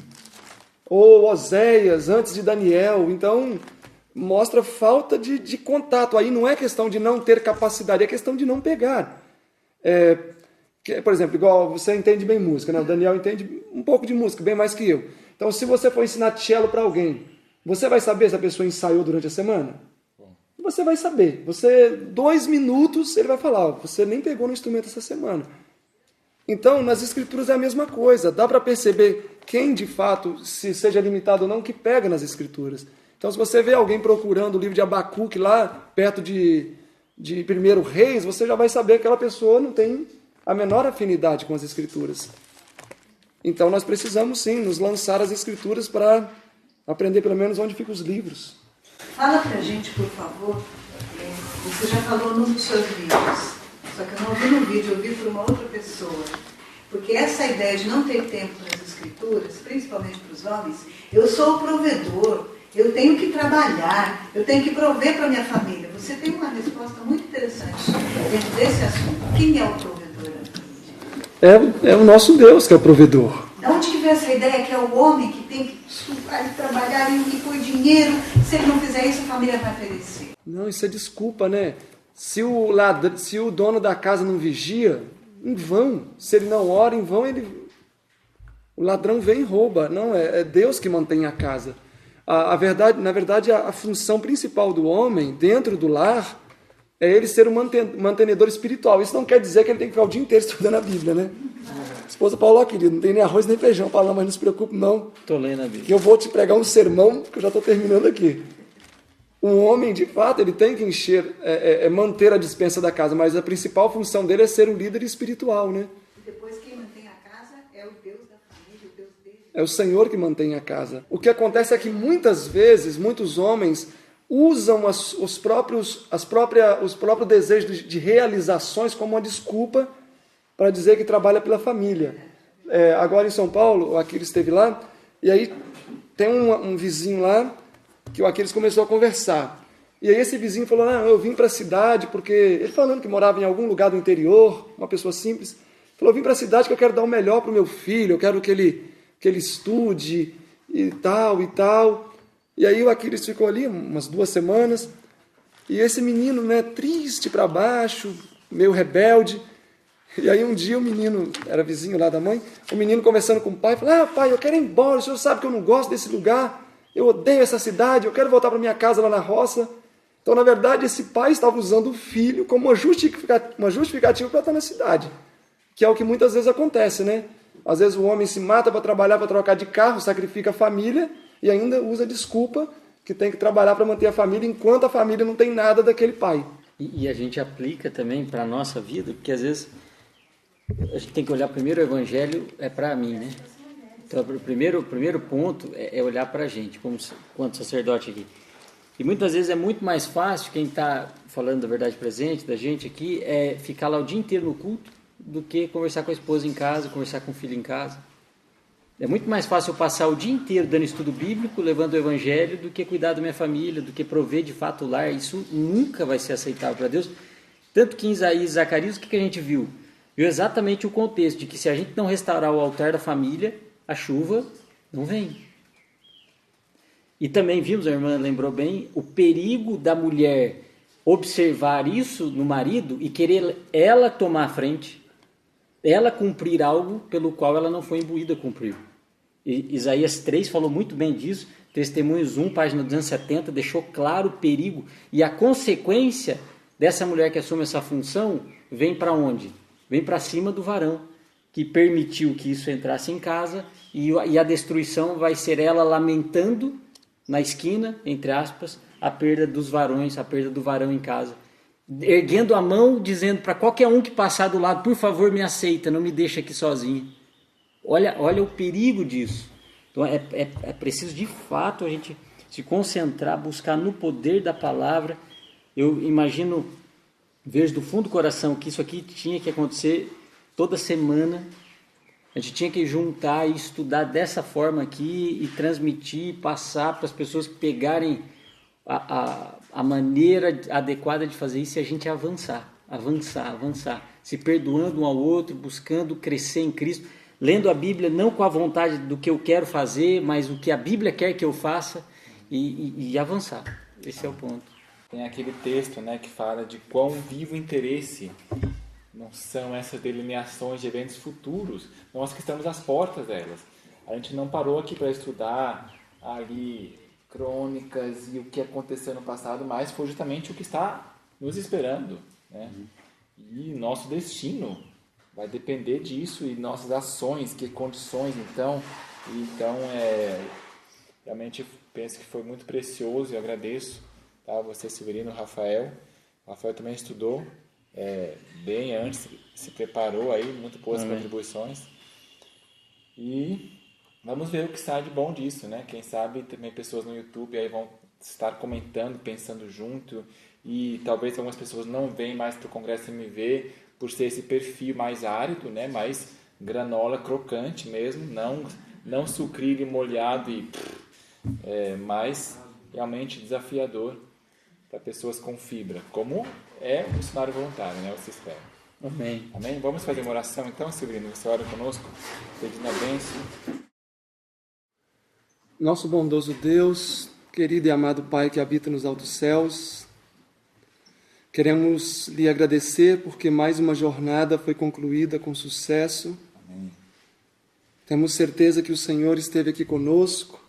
ou Oséias, antes de Daniel. Então, mostra falta de contato. Aí não é questão de não ter capacidade, é questão de não pegar. Por exemplo, igual você entende bem música, né? O Daniel entende um pouco de música, bem mais que eu. Então, se você for ensinar cello para alguém, você vai saber se a pessoa ensaiou durante a semana? Você vai saber. 2 minutos, ele vai falar, ó, você nem pegou no instrumento essa semana. Então, nas Escrituras é a mesma coisa. Dá para perceber quem, de fato, se seja limitado ou não, que pega nas Escrituras. Então, se você vê alguém procurando o livro de Abacuque lá, perto de 1 Reis, você já vai saber que aquela pessoa não tem a menor afinidade com as Escrituras. Então, nós precisamos, sim, nos lançar as Escrituras para aprender, pelo menos, onde ficam os livros. Fala pra gente, por favor, você já falou num dos seus vídeos, só que eu não ouvi no vídeo, eu ouvi por uma outra pessoa. Porque essa ideia de não ter tempo nas Escrituras, principalmente para os homens, eu sou o provedor, eu tenho que trabalhar, eu tenho que prover para a minha família. Você tem uma resposta muito interessante dentro desse assunto. Quem é o provedor da família? É o nosso Deus que é o provedor. De onde que vem essa ideia que é o homem que tem que estudar e trabalhar e pôr dinheiro? Se ele não fizer isso, a família vai perecer. Não, isso é desculpa, né? Se o dono da casa não vigia, em vão. Se ele não ora, em vão, o ladrão vem e rouba. Não, é Deus que mantém a casa. Na verdade, a função principal do homem, dentro do lar, é ele ser um mantenedor espiritual. Isso não quer dizer que ele tem que ficar o dia inteiro estudando a Bíblia, né? Esposa Paulo, querido, não tem nem arroz nem feijão para lá, mas não se preocupe não. Estou lendo a Bíblia. Que eu vou te pregar um sermão, que eu já estou terminando aqui. Um homem, de fato, ele tem que manter a despensa da casa, mas a principal função dele é ser um líder espiritual, né? E depois quem mantém a casa é o Deus da família, o Deus dele. É o Senhor que mantém a casa. O que acontece é que muitas vezes, muitos homens usam os próprios desejos de realizações como uma desculpa para dizer que trabalha pela família. Agora em São Paulo, o Aquiles esteve lá, e aí tem um vizinho lá que o Aquiles começou a conversar. E aí esse vizinho falou, eu vim para a cidade, porque ele falando que morava em algum lugar do interior, uma pessoa simples, falou, eu vim para a cidade que eu quero dar o melhor para o meu filho, eu quero que ele estude e tal, e tal. E aí o Aquiles ficou ali umas 2 semanas, e esse menino, né, triste para baixo, meio rebelde. E aí um dia o menino, era vizinho lá da mãe, o menino conversando com o pai, falou, pai, eu quero ir embora, o senhor sabe que eu não gosto desse lugar, eu odeio essa cidade, eu quero voltar para minha casa lá na roça. Então, na verdade, esse pai estava usando o filho como uma justificativa para estar na cidade, que é o que muitas vezes acontece, né? Às vezes o homem se mata para trabalhar, para trocar de carro, sacrifica a família e ainda usa a desculpa que tem que trabalhar para manter a família, enquanto a família não tem nada daquele pai. E a gente aplica também para a nossa vida, porque às vezes a gente tem que olhar primeiro o Evangelho, é para mim, né? Então, o primeiro ponto é olhar para a gente, quanto sacerdote aqui. E muitas vezes é muito mais fácil, quem está falando da verdade presente, da gente aqui, é ficar lá o dia inteiro no culto, do que conversar com a esposa em casa, conversar com o filho em casa. É muito mais fácil eu passar o dia inteiro dando estudo bíblico, levando o Evangelho, do que cuidar da minha família, do que prover de fato o lar. Isso nunca vai ser aceitável para Deus. Tanto que em Isaías e Zacarias, o que a gente viu? Viu exatamente o contexto de que se a gente não restaurar o altar da família, a chuva não vem. E também vimos, a irmã lembrou bem, o perigo da mulher observar isso no marido e querer ela tomar a frente, ela cumprir algo pelo qual ela não foi imbuída a cumprir. E Isaías 3 falou muito bem disso, Testemunhos 1, página 270, deixou claro o perigo e a consequência dessa mulher que assume essa função vem para onde? Vem para cima do varão, que permitiu que isso entrasse em casa, e a destruição vai ser ela lamentando na esquina, entre aspas, a perda dos varões, a perda do varão em casa, erguendo a mão, dizendo para qualquer um que passar do lado, por favor, me aceita, não me deixa aqui sozinho. Olha o perigo disso. Então é preciso de fato a gente se concentrar, buscar no poder da palavra. Eu imagino, vejo do fundo do coração que isso aqui tinha que acontecer toda semana. A gente tinha que juntar e estudar dessa forma aqui e transmitir, passar para as pessoas pegarem a maneira adequada de fazer isso e a gente avançar, se perdoando um ao outro, buscando crescer em Cristo, lendo a Bíblia não com a vontade do que eu quero fazer, mas o que a Bíblia quer que eu faça e avançar. Esse é o ponto. Tem aquele texto, né, que fala de quão vivo interesse não são essas delineações de eventos futuros, nós que estamos às portas delas. A gente não parou aqui para estudar ali crônicas e o que aconteceu no passado, mas foi justamente o que está nos esperando, né? E nosso destino vai depender disso e nossas ações, que condições, então realmente penso que foi muito precioso e agradeço, tá? Você, Severino, Rafael também estudou bem antes, se preparou aí, muito boas contribuições, e vamos ver o que sai de bom disso, né? Quem sabe também pessoas no YouTube aí vão estar comentando, pensando junto, e talvez algumas pessoas não venham mais para o Congresso MV por ser esse perfil mais árido, né? Mais granola, crocante mesmo, não sucrilho molhado e mais realmente desafiador para pessoas com fibra, como é o missionário voluntário, né? O sistema. Amém. Amém? Vamos fazer uma oração então, Severino? Você ora conosco, pedindo a bênção. Nosso bondoso Deus, querido e amado Pai que habita nos altos céus, queremos lhe agradecer porque mais uma jornada foi concluída com sucesso. Amém. Temos certeza que o Senhor esteve aqui conosco,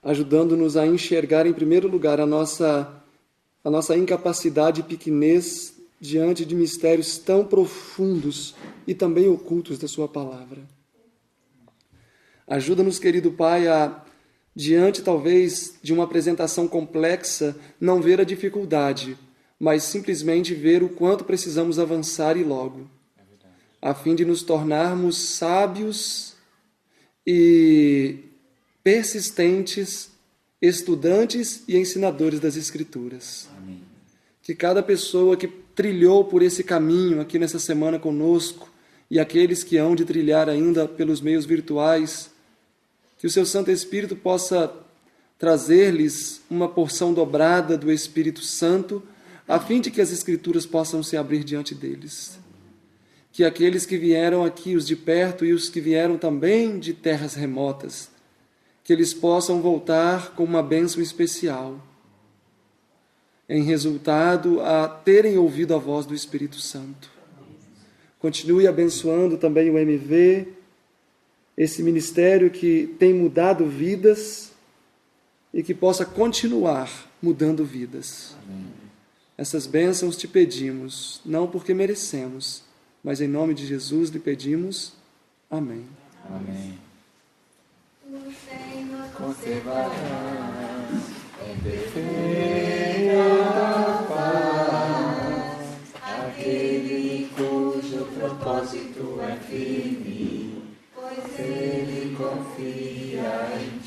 ajudando-nos a enxergar em primeiro lugar a nossa incapacidade e pequenez diante de mistérios tão profundos e também ocultos da sua palavra. Ajuda-nos, querido Pai, a, diante talvez de uma apresentação complexa, não ver a dificuldade, mas simplesmente ver o quanto precisamos avançar e logo, a fim de nos tornarmos sábios e persistentes, estudantes e ensinadores das Escrituras. Amém. Que cada pessoa que trilhou por esse caminho aqui nessa semana conosco e aqueles que hão de trilhar ainda pelos meios virtuais, que o seu Santo Espírito possa trazer-lhes uma porção dobrada do Espírito Santo, a fim de que as Escrituras possam se abrir diante deles. Que aqueles que vieram aqui, os de perto e os que vieram também de terras remotas, que eles possam voltar com uma bênção especial, em resultado a terem ouvido a voz do Espírito Santo. Continue abençoando também o MV, esse ministério que tem mudado vidas e que possa continuar mudando vidas. Amém. Essas bênçãos te pedimos, não porque merecemos, mas em nome de Jesus lhe pedimos. Amém. Amém. O Senhor Conservará em perfeita paz aquele cujo propósito é firme, pois ele confia em